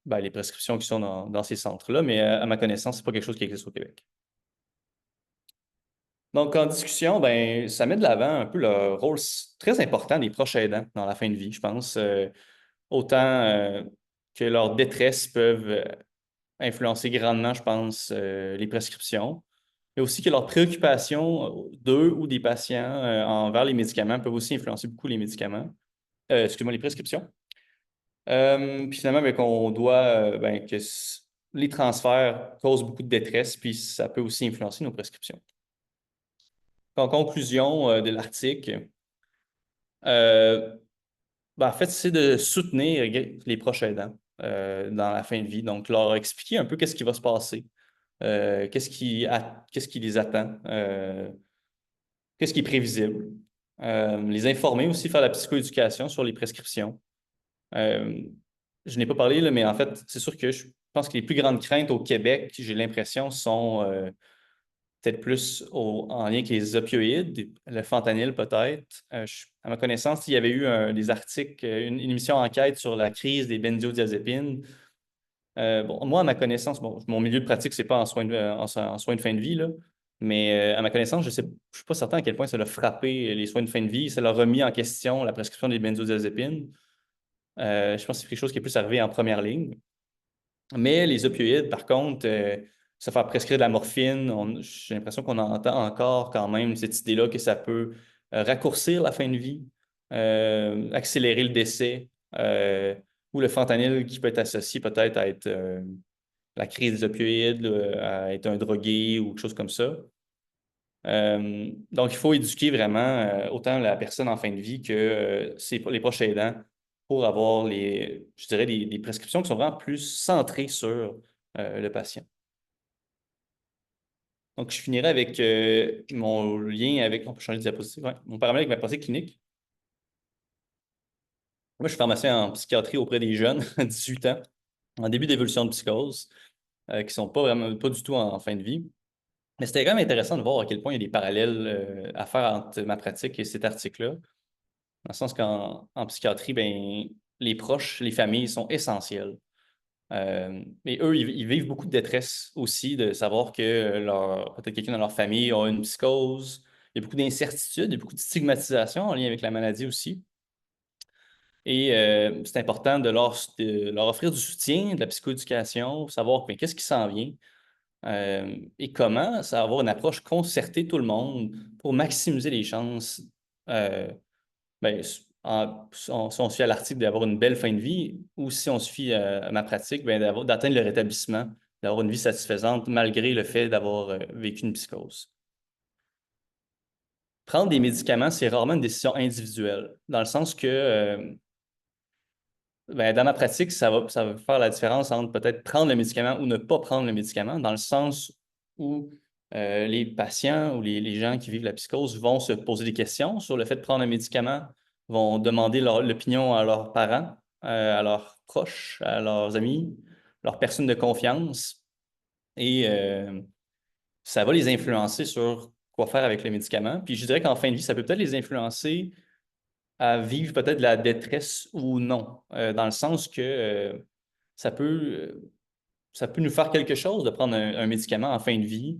les prescriptions qui sont dans ces centres-là, mais à ma connaissance, ce n'est pas quelque chose qui existe au Québec. Donc, en discussion, ça met de l'avant un peu le rôle très important des proches aidants dans la fin de vie, je pense. Autant que leurs détresses peuvent influencer grandement, je pense, les prescriptions, mais aussi que leurs préoccupations d'eux ou des patients envers les médicaments peuvent aussi influencer beaucoup les médicaments. Excusez-moi, les prescriptions. Puis finalement, qu'on doit que les transferts causent beaucoup de détresse, puis ça peut aussi influencer nos prescriptions. En conclusion de l'article, en fait, c'est de soutenir les proches aidants dans la fin de vie. Donc, leur expliquer un peu qu'est-ce qui va se passer, qu'est-ce qui les attend, qu'est-ce qui est prévisible. Les informer aussi, faire la psychoéducation sur les prescriptions. Je n'ai pas parlé, là, mais en fait, c'est sûr que je pense que les plus grandes craintes au Québec, j'ai l'impression, sont peut-être plus en lien avec les opioïdes, le fentanyl peut-être. À ma connaissance, il y avait eu des articles, une émission enquête sur la crise des benzodiazépines. Bon, moi, à ma connaissance, bon, mon milieu de pratique, c'est pas en soins en soins de fin de vie, là, mais à ma connaissance, je suis pas certain à quel point ça l'a frappé les soins de fin de vie. Ça l'a remis en question la prescription des benzodiazépines. Je pense que c'est quelque chose qui est plus arrivé en première ligne. Mais les opioïdes, par contre, se faire prescrire de la morphine, j'ai l'impression qu'on entend encore quand même cette idée-là que ça peut raccourcir la fin de vie, accélérer le décès, ou le fentanyl qui peut être associé peut-être à être la crise des opioïdes, là, à être un drogué ou quelque chose comme ça. Donc, il faut éduquer vraiment autant la personne en fin de vie que les proches aidants pour avoir je dirais, des prescriptions qui sont vraiment plus centrées sur le patient. Donc, je finirai avec mon lien avec, on peut changer de diapositive, ouais, mon parallèle avec ma pratique clinique. Moi, je suis pharmacien en psychiatrie auprès des jeunes, 18 ans, en début d'évolution de psychose, qui ne sont pas du tout en fin de vie. Mais c'était quand même intéressant de voir à quel point il y a des parallèles à faire entre ma pratique et cet article-là. Dans le sens qu'en psychiatrie, ben, les proches, les familles sont essentielles. Et eux, ils vivent beaucoup de détresse aussi de savoir que peut-être quelqu'un dans leur famille a une psychose. Il y a beaucoup d'incertitudes, il y a beaucoup de stigmatisation en lien avec la maladie aussi. Et c'est important de leur offrir du soutien, de la psychoéducation, savoir ben, qu'est-ce qui s'en vient et comment, ça va avoir une approche concertée tout le monde pour maximiser les chances. Ben, si on se fie à l'article d'avoir une belle fin de vie, ou si on se fie à ma pratique, ben, d'atteindre le rétablissement, d'avoir une vie satisfaisante malgré le fait d'avoir vécu une psychose. Prendre des médicaments, c'est rarement une décision individuelle, dans le sens que ben, dans ma pratique, ça va faire la différence entre peut-être prendre le médicament ou ne pas prendre le médicament, dans le sens où les patients ou les gens qui vivent la psychose vont se poser des questions sur le fait de prendre un médicament, vont demander l'opinion à leurs parents, à leurs proches, à leurs amis, leurs personnes de confiance. Et ça va les influencer sur quoi faire avec le médicament. Puis je dirais qu'en fin de vie, ça peut peut-être les influencer à vivre peut-être de la détresse ou non, dans le sens que ça peut, ça peut nous faire quelque chose de prendre un médicament en fin de vie.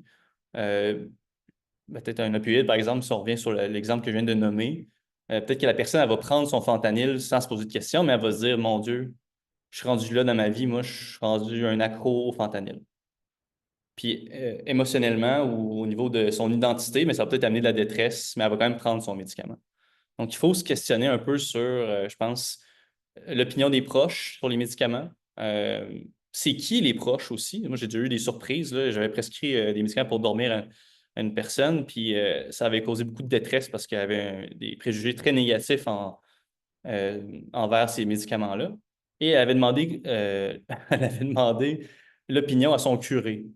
Peut-être un opioïde, par exemple, si on revient sur l'exemple que je viens de nommer. Peut-être que la personne, elle va prendre son fentanyl sans se poser de questions, mais elle va se dire, mon Dieu, je suis rendu là dans ma vie, moi, je suis rendu un accro au fentanyl. Puis émotionnellement ou au niveau de son identité, mais ça va peut-être amener de la détresse, mais elle va quand même prendre son médicament. Donc, il faut se questionner un peu sur, je pense, l'opinion des proches sur les médicaments. C'est qui les proches aussi? Moi, j'ai déjà eu des surprises, là. J'avais prescrit des médicaments pour dormir à une personne, puis ça avait causé beaucoup de détresse parce qu'elle avait des préjugés très négatifs envers ces médicaments-là. Et elle avait demandé l'opinion à son curé,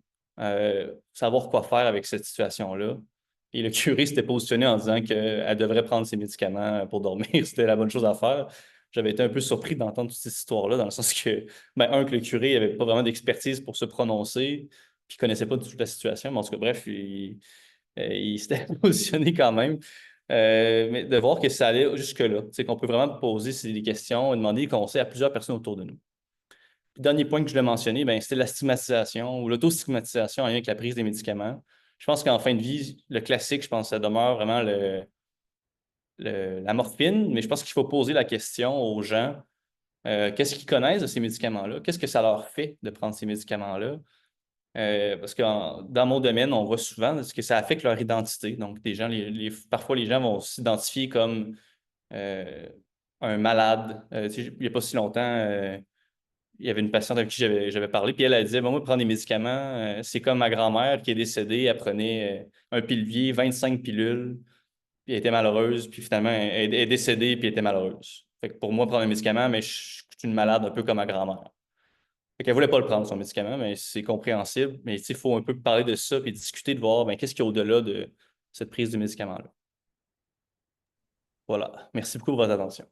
savoir quoi faire avec cette situation-là. Et le curé s'était positionné en disant qu'elle devrait prendre ses médicaments pour dormir. C'était la bonne chose à faire. J'avais été un peu surpris d'entendre toute cette histoire-là, dans le sens que, ben, que le curé n'avait pas vraiment d'expertise pour se prononcer, puis il ne connaissait pas toute la situation. Mais en tout cas, bref, il s'était positionné quand même. Mais de voir que ça allait jusque-là, c'est qu'on peut vraiment poser des questions et demander des conseils à plusieurs personnes autour de nous. Le dernier point que je voulais mentionner, ben, c'était la stigmatisation ou l'autostigmatisation en lien avec la prise des médicaments. Je pense qu'en fin de vie, le classique, je pense que ça demeure vraiment la morphine, mais je pense qu'il faut poser la question aux gens, qu'est-ce qu'ils connaissent de ces médicaments-là? Qu'est-ce que ça leur fait de prendre ces médicaments-là? Parce que dans mon domaine, on voit souvent que ça affecte leur identité. Donc, des gens, parfois, les gens vont s'identifier comme un malade. Il n'y a pas si longtemps, il y avait une patiente avec qui j'avais parlé, puis elle disait, bon, moi, prendre des médicaments, c'est comme ma grand-mère qui est décédée, elle prenait un piluvier, 25 pilules, puis elle était malheureuse, puis finalement, elle est décédée, puis elle était malheureuse. Fait que pour moi, prendre un médicament, mais je suis une malade un peu comme ma grand-mère. Fait qu'elle voulait pas le prendre, son médicament, mais c'est compréhensible. Mais il faut un peu parler de ça et discuter de voir ben, qu'est-ce qu'il y a au-delà de cette prise de médicament-là. Voilà. Merci beaucoup pour votre attention.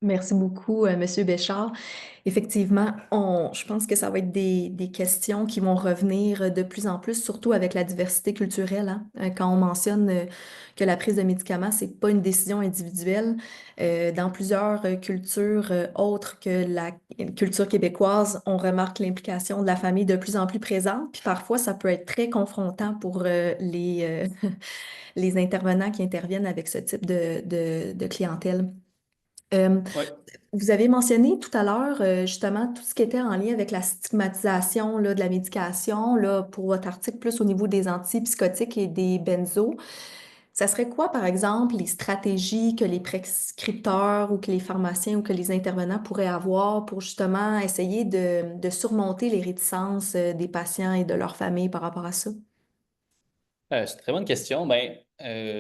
Merci beaucoup, Monsieur Béchard. Effectivement, je pense que ça va être des questions qui vont revenir de plus en plus, surtout avec la diversité culturelle, hein. Quand on mentionne que la prise de médicaments, c'est pas une décision individuelle, dans plusieurs cultures autres que la culture québécoise, on remarque l'implication de la famille de plus en plus présente, puis parfois ça peut être très confrontant pour les intervenants qui interviennent avec ce type de clientèle. Euh, Oui. Vous avez mentionné tout à l'heure justement tout ce qui était en lien avec la stigmatisation là, de la médication là, pour votre article plus au niveau des antipsychotiques et des benzos. Ça serait quoi, par exemple, les stratégies que les prescripteurs ou que les pharmaciens ou que les intervenants pourraient avoir pour justement essayer de surmonter les réticences des patients et de leurs familles par rapport à ça? C'est une très bonne question. Ben,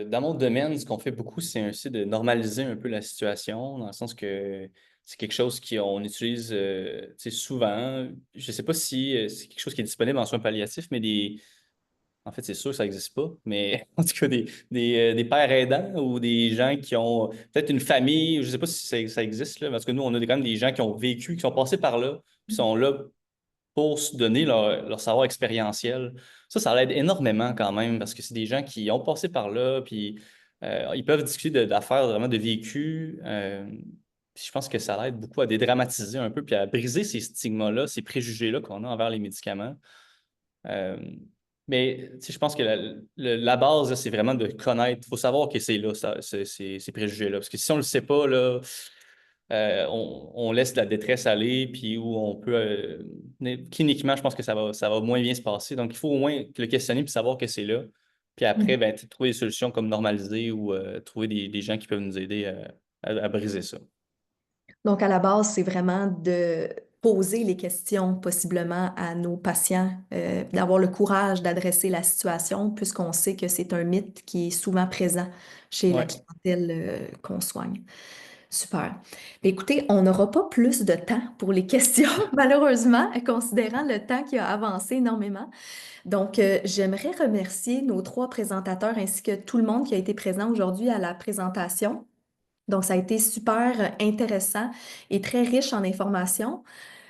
dans mon domaine, ce qu'on fait beaucoup, c'est aussi de normaliser un peu la situation, dans le sens que c'est quelque chose qu'on utilise tu sais, souvent. Je ne sais pas si c'est quelque chose qui est disponible en soins palliatifs, mais en fait, c'est sûr que ça n'existe pas, mais en tout cas, des pères aidants ou des gens qui ont peut-être une famille, je ne sais pas si ça existe, là, parce que nous, on a quand même des gens qui ont vécu, qui sont passés par là, puis sont là pour se donner leur savoir expérientiel. Ça l'aide énormément quand même, parce que c'est des gens qui ont passé par là, puis ils peuvent discuter d'affaires, vraiment de vécu. Puis je pense que ça l'aide beaucoup à dédramatiser un peu, puis à briser ces stigmas-là, ces préjugés-là qu'on a envers les médicaments. Euh, mais tu sais, je pense que la base, là, c'est vraiment de connaître. Il faut savoir que c'est là, ces préjugés-là. Parce que si on ne le sait pas, là, on laisse la détresse aller, puis où on peut. Cliniquement, je pense que ça va moins bien se passer. Donc, il faut au moins le questionner puis savoir que c'est là. Puis après, ben, trouver des solutions comme normaliser ou trouver des gens qui peuvent nous aider à briser ça. Donc, à la base, c'est vraiment de poser les questions possiblement à nos patients, d'avoir le courage d'adresser la situation, puisqu'on sait que c'est un mythe qui est souvent présent chez la Ouais. clientèle qu'on soigne. Super. Écoutez, on n'aura pas plus de temps pour les questions, malheureusement, considérant le temps qui a avancé énormément. Donc, j'aimerais remercier nos trois présentateurs ainsi que tout le monde qui a été présent aujourd'hui à la présentation. Donc, ça a été super intéressant et très riche en informations.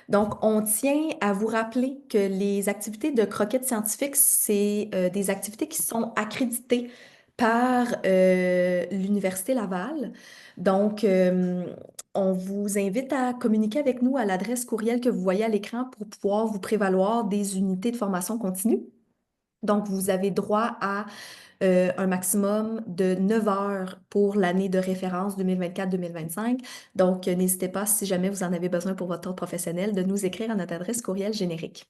Donc, on tient à vous rappeler que les activités de croquettes scientifiques, c'est des activités qui sont accréditées par l'Université Laval. Donc, on vous invite à communiquer avec nous à l'adresse courriel que vous voyez à l'écran pour pouvoir vous prévaloir des unités de formation continue. Donc, vous avez droit à un maximum de 9 heures pour l'année de référence 2024-2025. Donc, n'hésitez pas, si jamais vous en avez besoin pour votre ordre professionnel, de nous écrire à notre adresse courriel générique.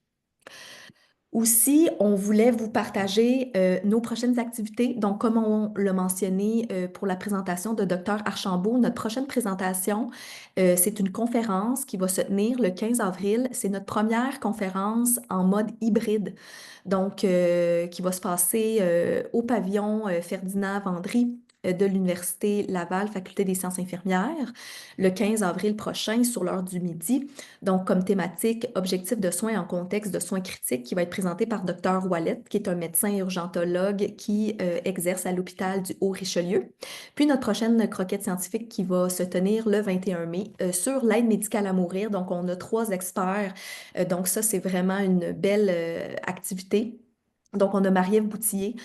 Aussi, on voulait vous partager nos prochaines activités. Donc, comme on l'a mentionné pour la présentation de Dr Archambault, notre prochaine présentation, c'est une conférence qui va se tenir le 15 avril. C'est notre première conférence en mode hybride, donc qui va se passer au pavillon Ferdinand Vendry de l'Université Laval, Faculté des sciences infirmières, le 15 avril prochain sur l'heure du midi. Donc, comme thématique, objectif de soins en contexte de soins critiques, qui va être présenté par Dr Wallet, qui est un médecin urgentologue qui exerce à l'hôpital du Haut-Richelieu. Puis notre prochaine croquette scientifique qui va se tenir le 21 mai sur l'aide médicale à mourir. Donc, on a trois experts. Donc, ça, c'est vraiment une belle activité. Donc, on a Marie-Ève Boutillier,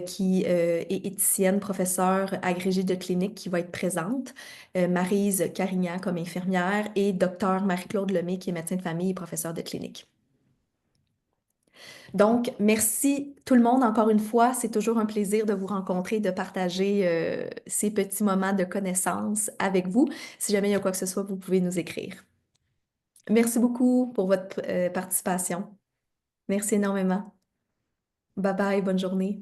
qui est éthicienne, professeure agrégée de clinique, qui va être présente. Maryse Carignan comme infirmière et Dr Marie-Claude Lemay, qui est médecin de famille et professeur de clinique. Donc, merci tout le monde encore une fois. C'est toujours un plaisir de vous rencontrer, de partager ces petits moments de connaissance avec vous. Si jamais il y a quoi que ce soit, vous pouvez nous écrire. Merci beaucoup pour votre participation. Merci énormément. Bye bye, bonne journée.